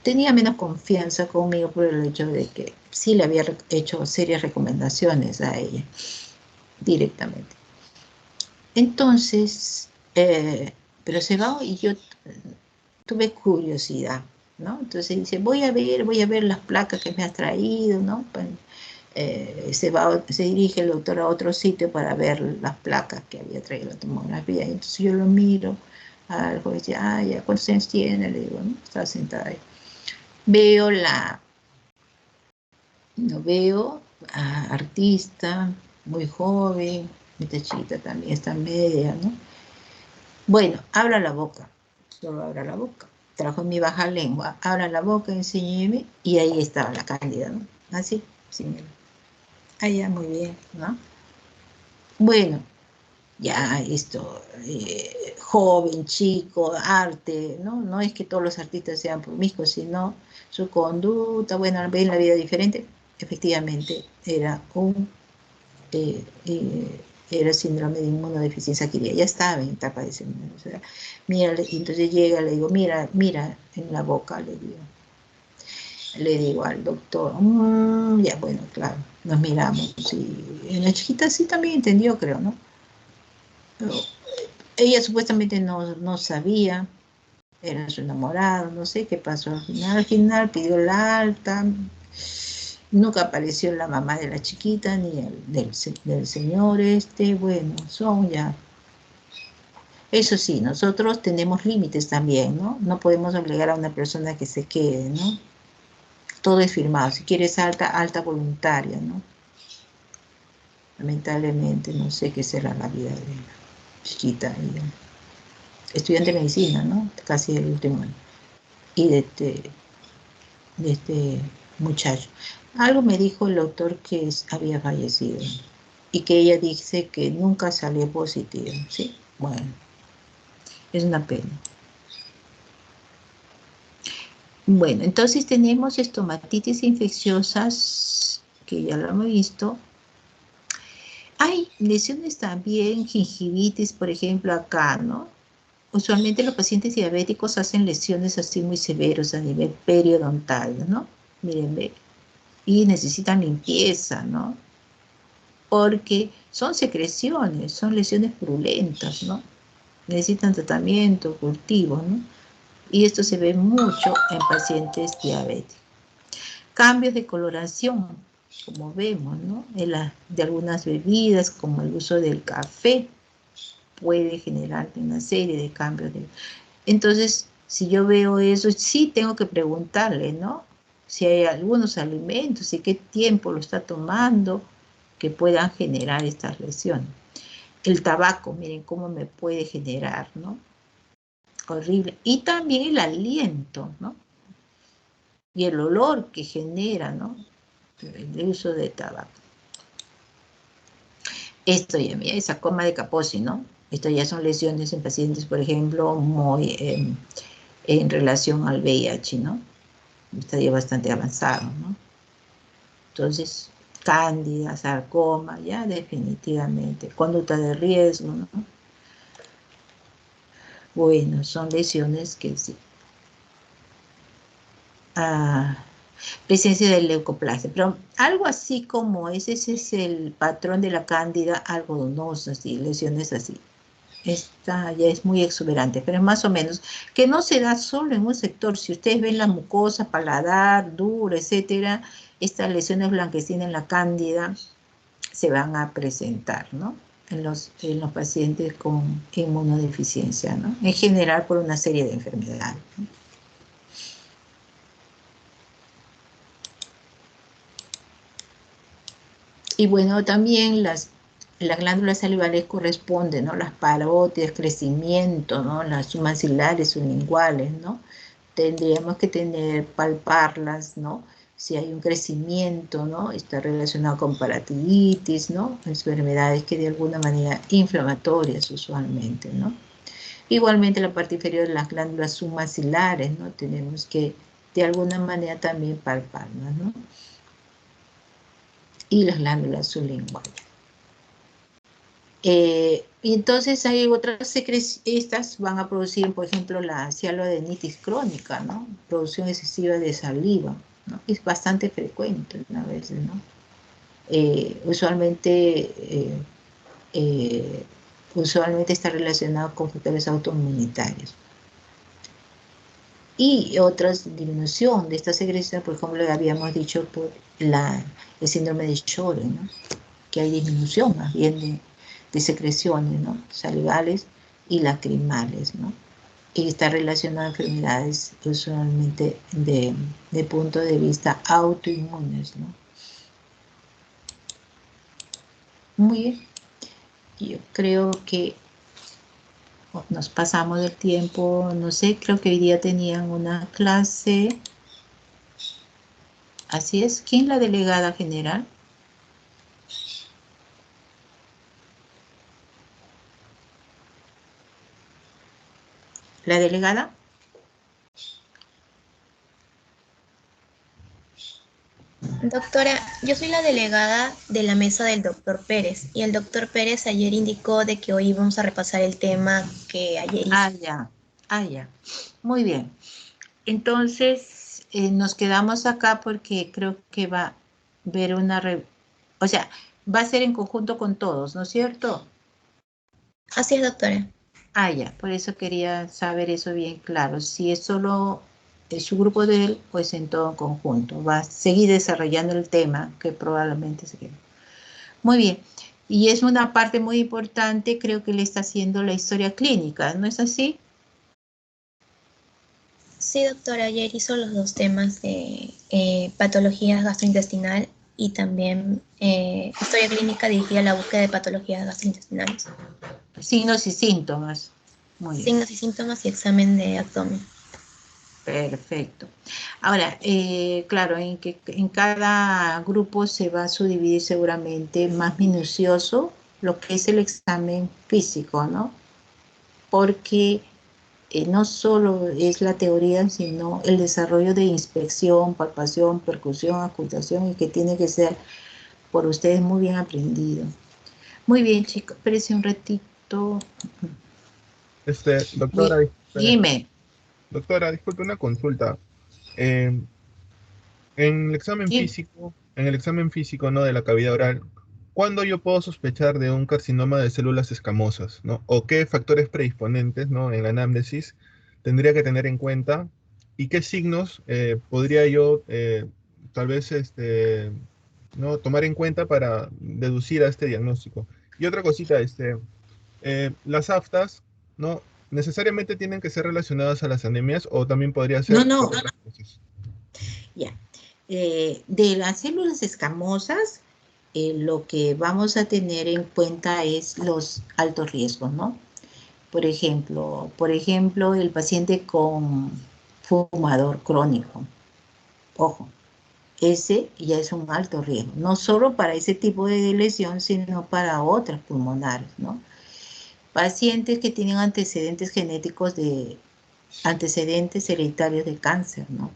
tenía menos confianza conmigo por el hecho de que sí le había hecho serias recomendaciones a ella directamente. Entonces, pero se va y yo tuve curiosidad, ¿no? Entonces dice, voy a ver las placas que me has traído, ¿no? Se dirige el doctor a otro sitio para ver las placas que había traído la tomografía. Entonces yo lo miro, algo dice, ya, ¿cuántos años tiene? Le digo, ¿no? Estaba sentada ahí. Veo artista, muy joven, esta chiquita también está media, ¿no? Bueno, abra la boca, solo abra la boca. Trajo mi baja lengua, abra la boca, enséñeme, y ahí estaba la cándida, ¿no? Así, señora. Ya, muy bien, ¿no? Bueno, ya esto, joven, chico, arte, ¿no? No es que todos los artistas sean promiscuos, sino su conducta, bueno, ven la vida diferente. Efectivamente, era era síndrome de inmunodeficiencia adquirida, ya estaba en etapa de síndrome. O sea, mira, entonces llega, le digo, mira en la boca, le digo al doctor, ya, bueno, claro, nos miramos, y la chiquita sí también entendió, creo, ¿no? Pero ella supuestamente no sabía, era su enamorado, no sé qué pasó al final pidió la alta, nunca apareció la mamá de la chiquita, ni del señor bueno, son ya. Eso sí, nosotros tenemos límites también, ¿no? No podemos obligar a una persona que se quede, ¿no? Todo es firmado, si quieres alta voluntaria, ¿no? Lamentablemente, no sé qué será la vida de la chiquita, estudiante de medicina, ¿no? Casi el último año. Y de este muchacho. Algo me dijo el doctor que había fallecido y que ella dice que nunca salió positiva, ¿sí? Bueno, es una pena. Bueno, entonces tenemos estomatitis infecciosas, que ya lo hemos visto. Hay lesiones también, gingivitis, por ejemplo, acá, ¿no? Usualmente los pacientes diabéticos hacen lesiones así muy severas a nivel periodontal, ¿no? Miren, ve. Y necesitan limpieza, ¿no? Porque son secreciones, son lesiones purulentas, ¿no? Necesitan tratamiento, cultivo, ¿no? Y esto se ve mucho en pacientes diabéticos. Cambios de coloración, como vemos, ¿no? De algunas bebidas, como el uso del café, puede generar una serie de cambios. Entonces, si yo veo eso, sí tengo que preguntarle, ¿no? Si hay algunos alimentos y qué tiempo lo está tomando que puedan generar estas lesiones. El tabaco, miren cómo me puede generar, ¿no? Horrible. Y también el aliento, ¿no? Y el olor que genera, ¿no? El uso de tabaco. Esto ya, mira, esa coma de Kaposi, ¿no? Esto ya son lesiones en pacientes, por ejemplo, muy en relación al VIH, ¿no? Está ya bastante avanzado, ¿no? Entonces, cándida, sarcoma, ya definitivamente. Conducta de riesgo, ¿no? Bueno, son lesiones que sí. Presencia de leucoplasia, pero algo así como ese es el patrón de la cándida algodonosa, así, lesiones así. Esta ya es muy exuberante, pero más o menos, que no se da solo en un sector. Si ustedes ven la mucosa, paladar, duro, etcétera, estas lesiones blanquecinas en la cándida se van a presentar, ¿no? En los pacientes con inmunodeficiencia, ¿no? En general por una serie de enfermedades, ¿no? Y bueno, también las glándulas salivales corresponden, ¿no? Las parótidas, crecimiento, ¿no? Las submaxilares, sublinguales, ¿no? Tendríamos que palparlas, ¿no? Si hay un crecimiento, ¿no? Está relacionado con paratitis, ¿no? Enfermedades que de alguna manera inflamatorias usualmente, ¿no? Igualmente la parte inferior de las glándulas submaxilares, ¿no? Tenemos que de alguna manera también palparlas, ¿no? Y las glándulas sublinguales. Y entonces hay otras secreciones, estas van a producir, por ejemplo, la cialoadenitis crónica, ¿no? Producción excesiva de saliva, ¿no? Es bastante frecuente a veces, ¿no? Usualmente está relacionado con factores autoinmunitarios. Y otras disminución de esta secreción, por ejemplo, habíamos dicho por el síndrome de Sjögren, ¿no? Que hay disminución más bien de secreciones, ¿no? Salivales y lacrimales, ¿no? Y está relacionado a enfermedades usualmente de punto de vista autoinmunes, ¿no? Muy bien. Yo creo que nos pasamos del tiempo, no sé, creo que hoy día tenían una clase. Así es. ¿Quién es la delegada general? ¿La delegada? Doctora, yo soy la delegada de la mesa del doctor Pérez y el doctor Pérez ayer indicó de que hoy íbamos a repasar el tema que ayer hizo. Ya. Muy bien. Entonces, nos quedamos acá porque creo que va a haber o sea, va a ser en conjunto con todos, ¿no es cierto? Así es, doctora. Ya, por eso quería saber eso bien claro. Si es solo su grupo de él, pues en todo conjunto. Va a seguir desarrollando el tema que probablemente se quede. Muy bien. Y es una parte muy importante, creo que le está haciendo la historia clínica, ¿no es así? Sí, doctora, ayer hizo los dos temas de patologías gastrointestinal y también historia clínica dirigida a la búsqueda de patologías gastrointestinales. Signos y síntomas. Muy bien. Signos y síntomas y examen de abdomen. Perfecto. Ahora, claro, en cada grupo se va a subdividir seguramente más minucioso lo que es el examen físico, ¿no? Porque no solo es la teoría, sino el desarrollo de inspección, palpación, percusión, ocultación, y que tiene que ser por ustedes muy bien aprendido. Muy bien, chicos, espérense un ratito. Doctora, Dime. Doctora, disculpe una consulta. En el examen Sí. físico, ¿no? De la cavidad oral, ¿cuándo yo puedo sospechar de un carcinoma de células escamosas, ¿no? ¿O qué factores predisponentes, ¿no? En la anamnesis tendría que tener en cuenta? ¿Y qué signos podría yo tal vez ¿no? tomar en cuenta para deducir a este diagnóstico? Y otra cosita, las aftas, ¿no? ¿Necesariamente tienen que ser relacionadas a las anemias o también podría ser No. otras cosas? Ya. De las células escamosas, lo que vamos a tener en cuenta es los altos riesgos, ¿no? Por ejemplo, el paciente con fumador crónico. Ojo, ese ya es un alto riesgo, no solo para ese tipo de lesión, sino para otras pulmonares, ¿no? Pacientes que tienen antecedentes genéticos antecedentes hereditarios de cáncer, ¿no?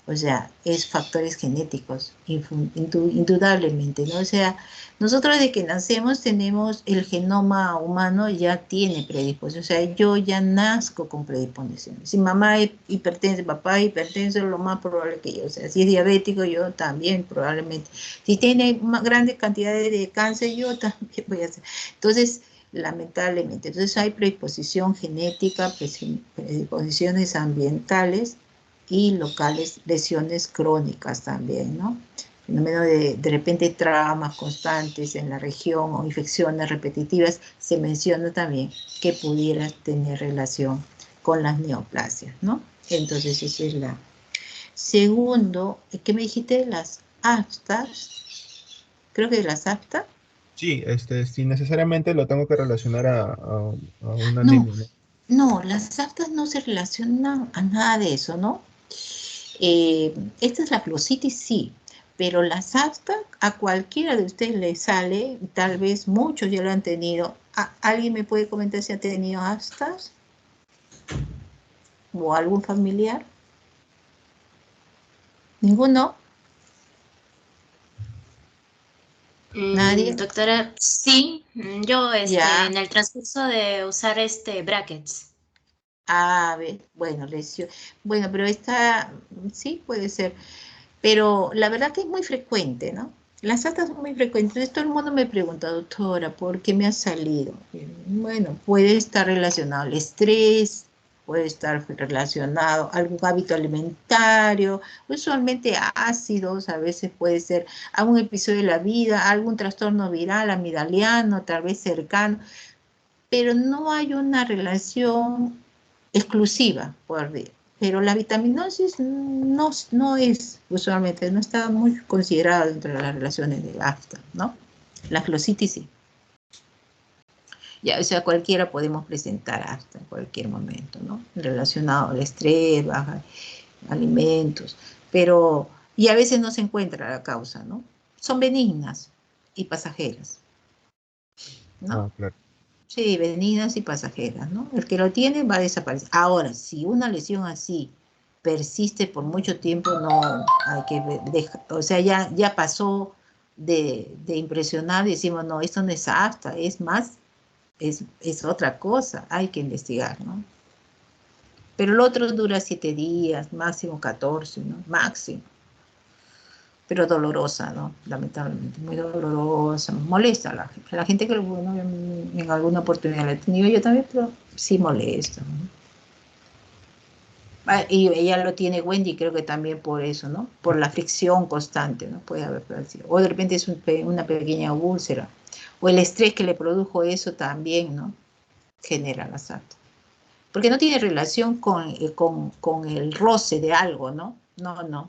O sea, es factores genéticos, indudablemente, ¿no? O sea, nosotros desde que nacemos tenemos el genoma humano, ya tiene predisposición. O sea, yo ya nazco con predisposiciones. Si mamá es hipertensa, papá es hipertenso, es lo más probable que yo. O sea, si es diabético, yo también probablemente. Si tiene grandes cantidades de cáncer, yo también voy a hacer. Entonces, lamentablemente, entonces hay predisposición genética, predisposiciones ambientales y locales, lesiones crónicas también, ¿no? Fenómeno de repente traumas constantes en la región o infecciones repetitivas, se menciona también que pudiera tener relación con las neoplasias, ¿no? Entonces, esa es la... Segundo, ¿qué me dijiste? Las aftas, creo que las aftas. Sí, si necesariamente lo tengo que relacionar a una anemia, ¿no? No, las aftas no se relacionan a nada de eso, ¿no? Esta es la glositis, sí, pero las aftas a cualquiera de ustedes le sale, tal vez muchos ya lo han tenido. ¿Alguien me puede comentar si ha tenido aftas? ¿O algún familiar? ¿Ninguno? ¿Nadie? Doctora, sí, yo Ya. en el transcurso de usar brackets. A ver, bueno, lesión. Bueno, pero esta sí puede ser. Pero la verdad que es muy frecuente, ¿no? Las aftas son muy frecuentes. Entonces todo el mundo me pregunta, doctora, ¿por qué me ha salido? Bueno, puede estar relacionado al estrés, puede estar relacionado a algún hábito alimentario, usualmente ácidos, a veces puede ser algún episodio de la vida, algún trastorno viral, amigdaliano, tal vez cercano, pero no hay una relación exclusiva, por decir. Pero la vitaminosis no es, usualmente, no está muy considerada dentro de las relaciones de afta, ¿no? La glositis sí. Ya, o sea, cualquiera podemos presentar afta en cualquier momento, ¿no? Relacionado al estrés, baja alimentos, pero, y a veces no se encuentra la causa, ¿no? Son benignas y pasajeras, ¿no? Ah, claro. Sí, benignas y pasajeras, ¿no? El que lo tiene va a desaparecer. Ahora, si una lesión así persiste por mucho tiempo, no hay que dejar, o sea, ya pasó de impresionar, decimos, no, esto no es afta, es más, es otra cosa, hay que investigar, ¿no? Pero el otro dura 7 días, máximo 14, ¿no? Máximo. Pero dolorosa, ¿no? Lamentablemente, muy dolorosa, molesta a la gente. La gente que bueno, en alguna oportunidad la he tenido yo también, pero sí molesta, ¿no? Y ella lo tiene Wendy, creo que también por eso, ¿no? Por la fricción constante, ¿no? Puede haber sido. O de repente es una pequeña úlcera. O el estrés que le produjo eso también, ¿no? Genera la SAT. Porque no tiene relación con el roce de algo, ¿no? No.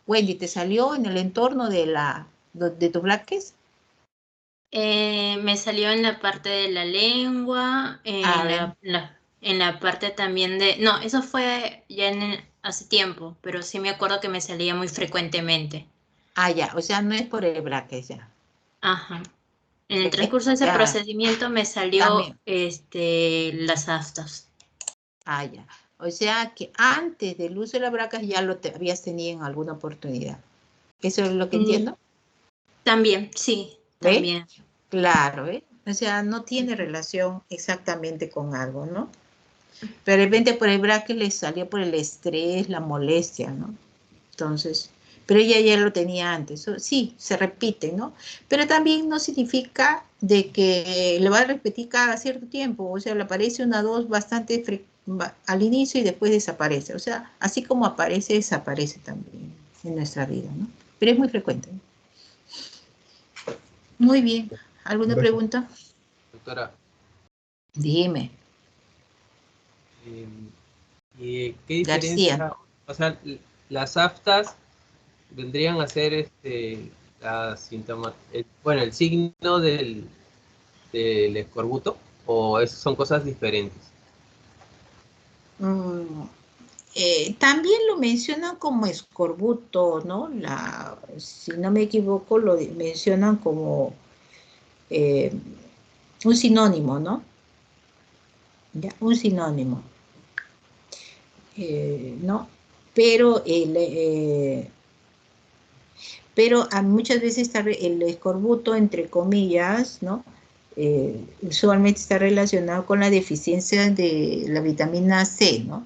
Wendy, ¿te salió en el entorno de tus brackets? Me salió en la parte de la lengua, en la parte también de... No, eso fue ya hace tiempo, pero sí me acuerdo que me salía muy frecuentemente. Ah, ya, o sea, no es por el bracket, ya. Ajá. En el transcurso de ese procedimiento me salió también. las aftas. Ah, ya. O sea que antes del uso de la braca ya lo habías tenido en alguna oportunidad. ¿Eso es lo que entiendo? También, sí, ¿Ve? también. Claro, ¿eh? O sea, no tiene relación exactamente con algo, ¿no? Pero de repente por el braque le salió por el estrés, la molestia, ¿no? Entonces, pero ella ya lo tenía antes. Sí, se repite, ¿no? Pero también no significa de que le va a repetir cada cierto tiempo. O sea, le aparece una dosis bastante al inicio y después desaparece. O sea, así como aparece, desaparece también en nuestra vida, ¿no? Pero es muy frecuente. Muy bien. ¿Alguna Gracias. pregunta? Doctora, Dime. ¿qué García. diferencia? O sea, las aftas vendrían a ser bueno, el signo del escorbuto, o son cosas diferentes. También lo mencionan como escorbuto, ¿no? Si no me equivoco, lo mencionan como un sinónimo, ¿no? Ya, un sinónimo, ¿no? Pero muchas veces está el escorbuto, entre comillas, ¿no? Usualmente está relacionado con la deficiencia de la vitamina C, ¿no?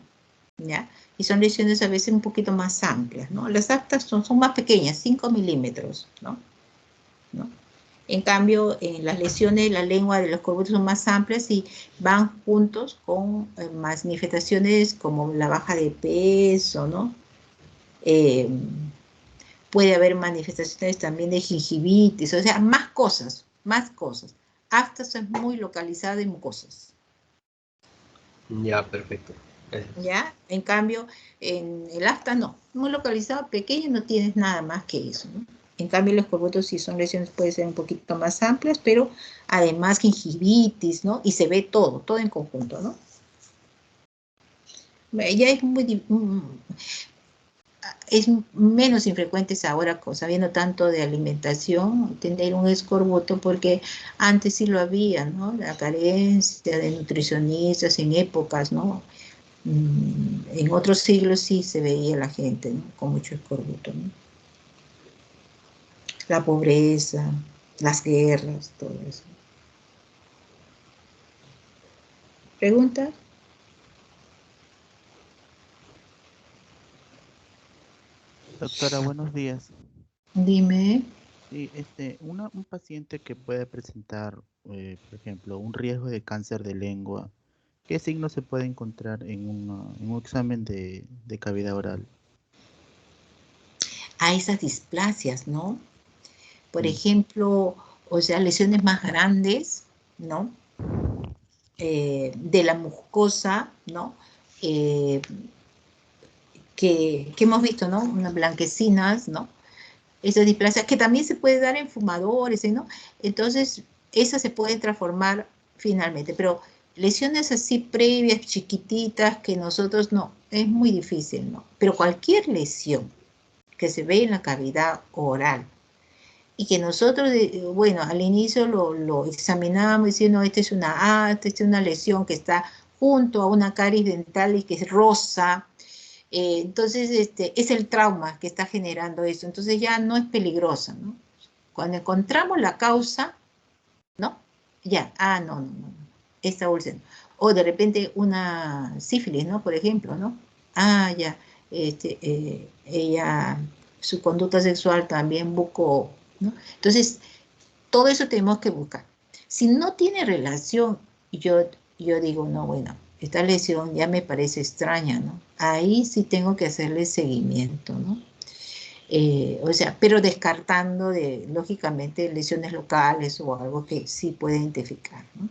¿Ya? Y son lesiones a veces un poquito más amplias, ¿no? Las aftas son más pequeñas, 5 milímetros, ¿no? En cambio, las lesiones de la lengua de los escorbutos son más amplias y van juntos con manifestaciones como la baja de peso, ¿no? Puede haber manifestaciones también de gingivitis, o sea, más cosas, más cosas. Aftas es muy localizada en mucosas. Ya, perfecto. Gracias. ¿Ya? En cambio, en el afta no, muy localizado, pequeño, no tienes nada más que eso, ¿no? En cambio, los escorbutos sí son lesiones, pueden ser un poquito más amplias, pero además gingivitis, ¿no? Y se ve todo en conjunto, ¿no? Ya es menos infrecuente ahora, sabiendo tanto de alimentación, tener un escorbuto, porque antes sí lo había, ¿no? La carencia de nutricionistas en épocas, ¿no? En otros siglos sí se veía la gente, ¿no? Con mucho escorbuto, ¿no? La pobreza, las guerras, todo eso. ¿Preguntas? Doctora, buenos días. Dime. Sí, un paciente que puede presentar, por ejemplo, un riesgo de cáncer de lengua, ¿qué signos se puede encontrar en un examen de cavidad oral? Hay esas displasias, ¿no? Por ejemplo, o sea, lesiones más grandes, ¿no? De la mucosa, ¿no? Que hemos visto, ¿no? Unas blanquecinas, ¿no? Esas displasias que también se puede dar en fumadores, ¿no? Entonces, esas se pueden transformar finalmente, pero lesiones así previas, chiquititas, que nosotros no, es muy difícil, ¿no? Pero cualquier lesión que se ve en la cavidad oral y que nosotros, bueno, al inicio lo examinamos diciendo, esta es una lesión que está junto a una caries dental y que es rosa. Entonces, es el trauma que está generando eso. Entonces ya no es peligrosa, ¿no? Cuando encontramos la causa, ¿no? Ya, no, esta úlcera. O de repente una sífilis, ¿no? Por ejemplo, ¿no? Ya, ella, su conducta sexual también buscó, ¿no? Entonces, todo eso tenemos que buscar. Si no tiene relación, yo digo, no, bueno, esta lesión ya me parece extraña, ¿no? Ahí sí tengo que hacerle seguimiento, ¿no? O sea, pero descartando lógicamente, lesiones locales o algo que sí puede identificar, ¿no?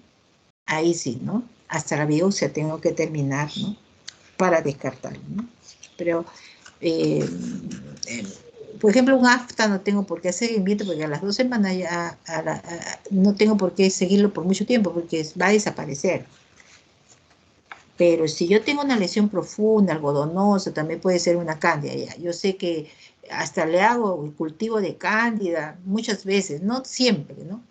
Ahí sí, ¿no? Hasta la biopsia tengo que terminar, ¿no? Para descartarlo, ¿no? Pero, por ejemplo, un afta no tengo por qué hacer seguimiento porque a las 2 semanas ya no tengo por qué seguirlo por mucho tiempo porque va a desaparecer. Pero si yo tengo una lesión profunda, algodonosa, también puede ser una cándida. Ya. Yo sé que hasta le hago el cultivo de cándida muchas veces, no siempre, ¿no?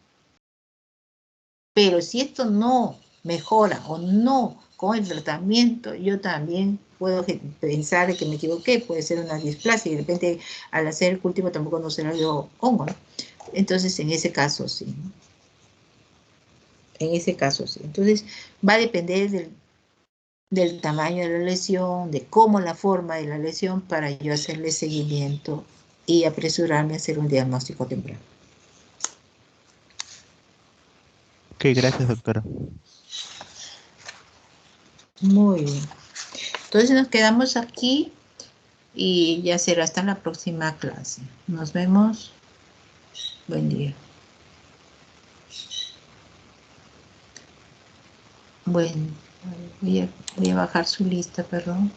Pero si esto no mejora o no con el tratamiento, yo también puedo pensar que me equivoqué, puede ser una displasia, y de repente al hacer el cultivo tampoco no será yo hongo, ¿no? Entonces, en ese caso sí, ¿no? En ese caso sí. Entonces, va a depender del tamaño de la lesión, de cómo la forma de la lesión, para yo hacerle seguimiento y apresurarme a hacer un diagnóstico temprano. Ok, gracias, doctora. Muy bien. Entonces nos quedamos aquí y ya será hasta la próxima clase. Nos vemos. Buen día. Bueno, voy a bajar su lista, perdón.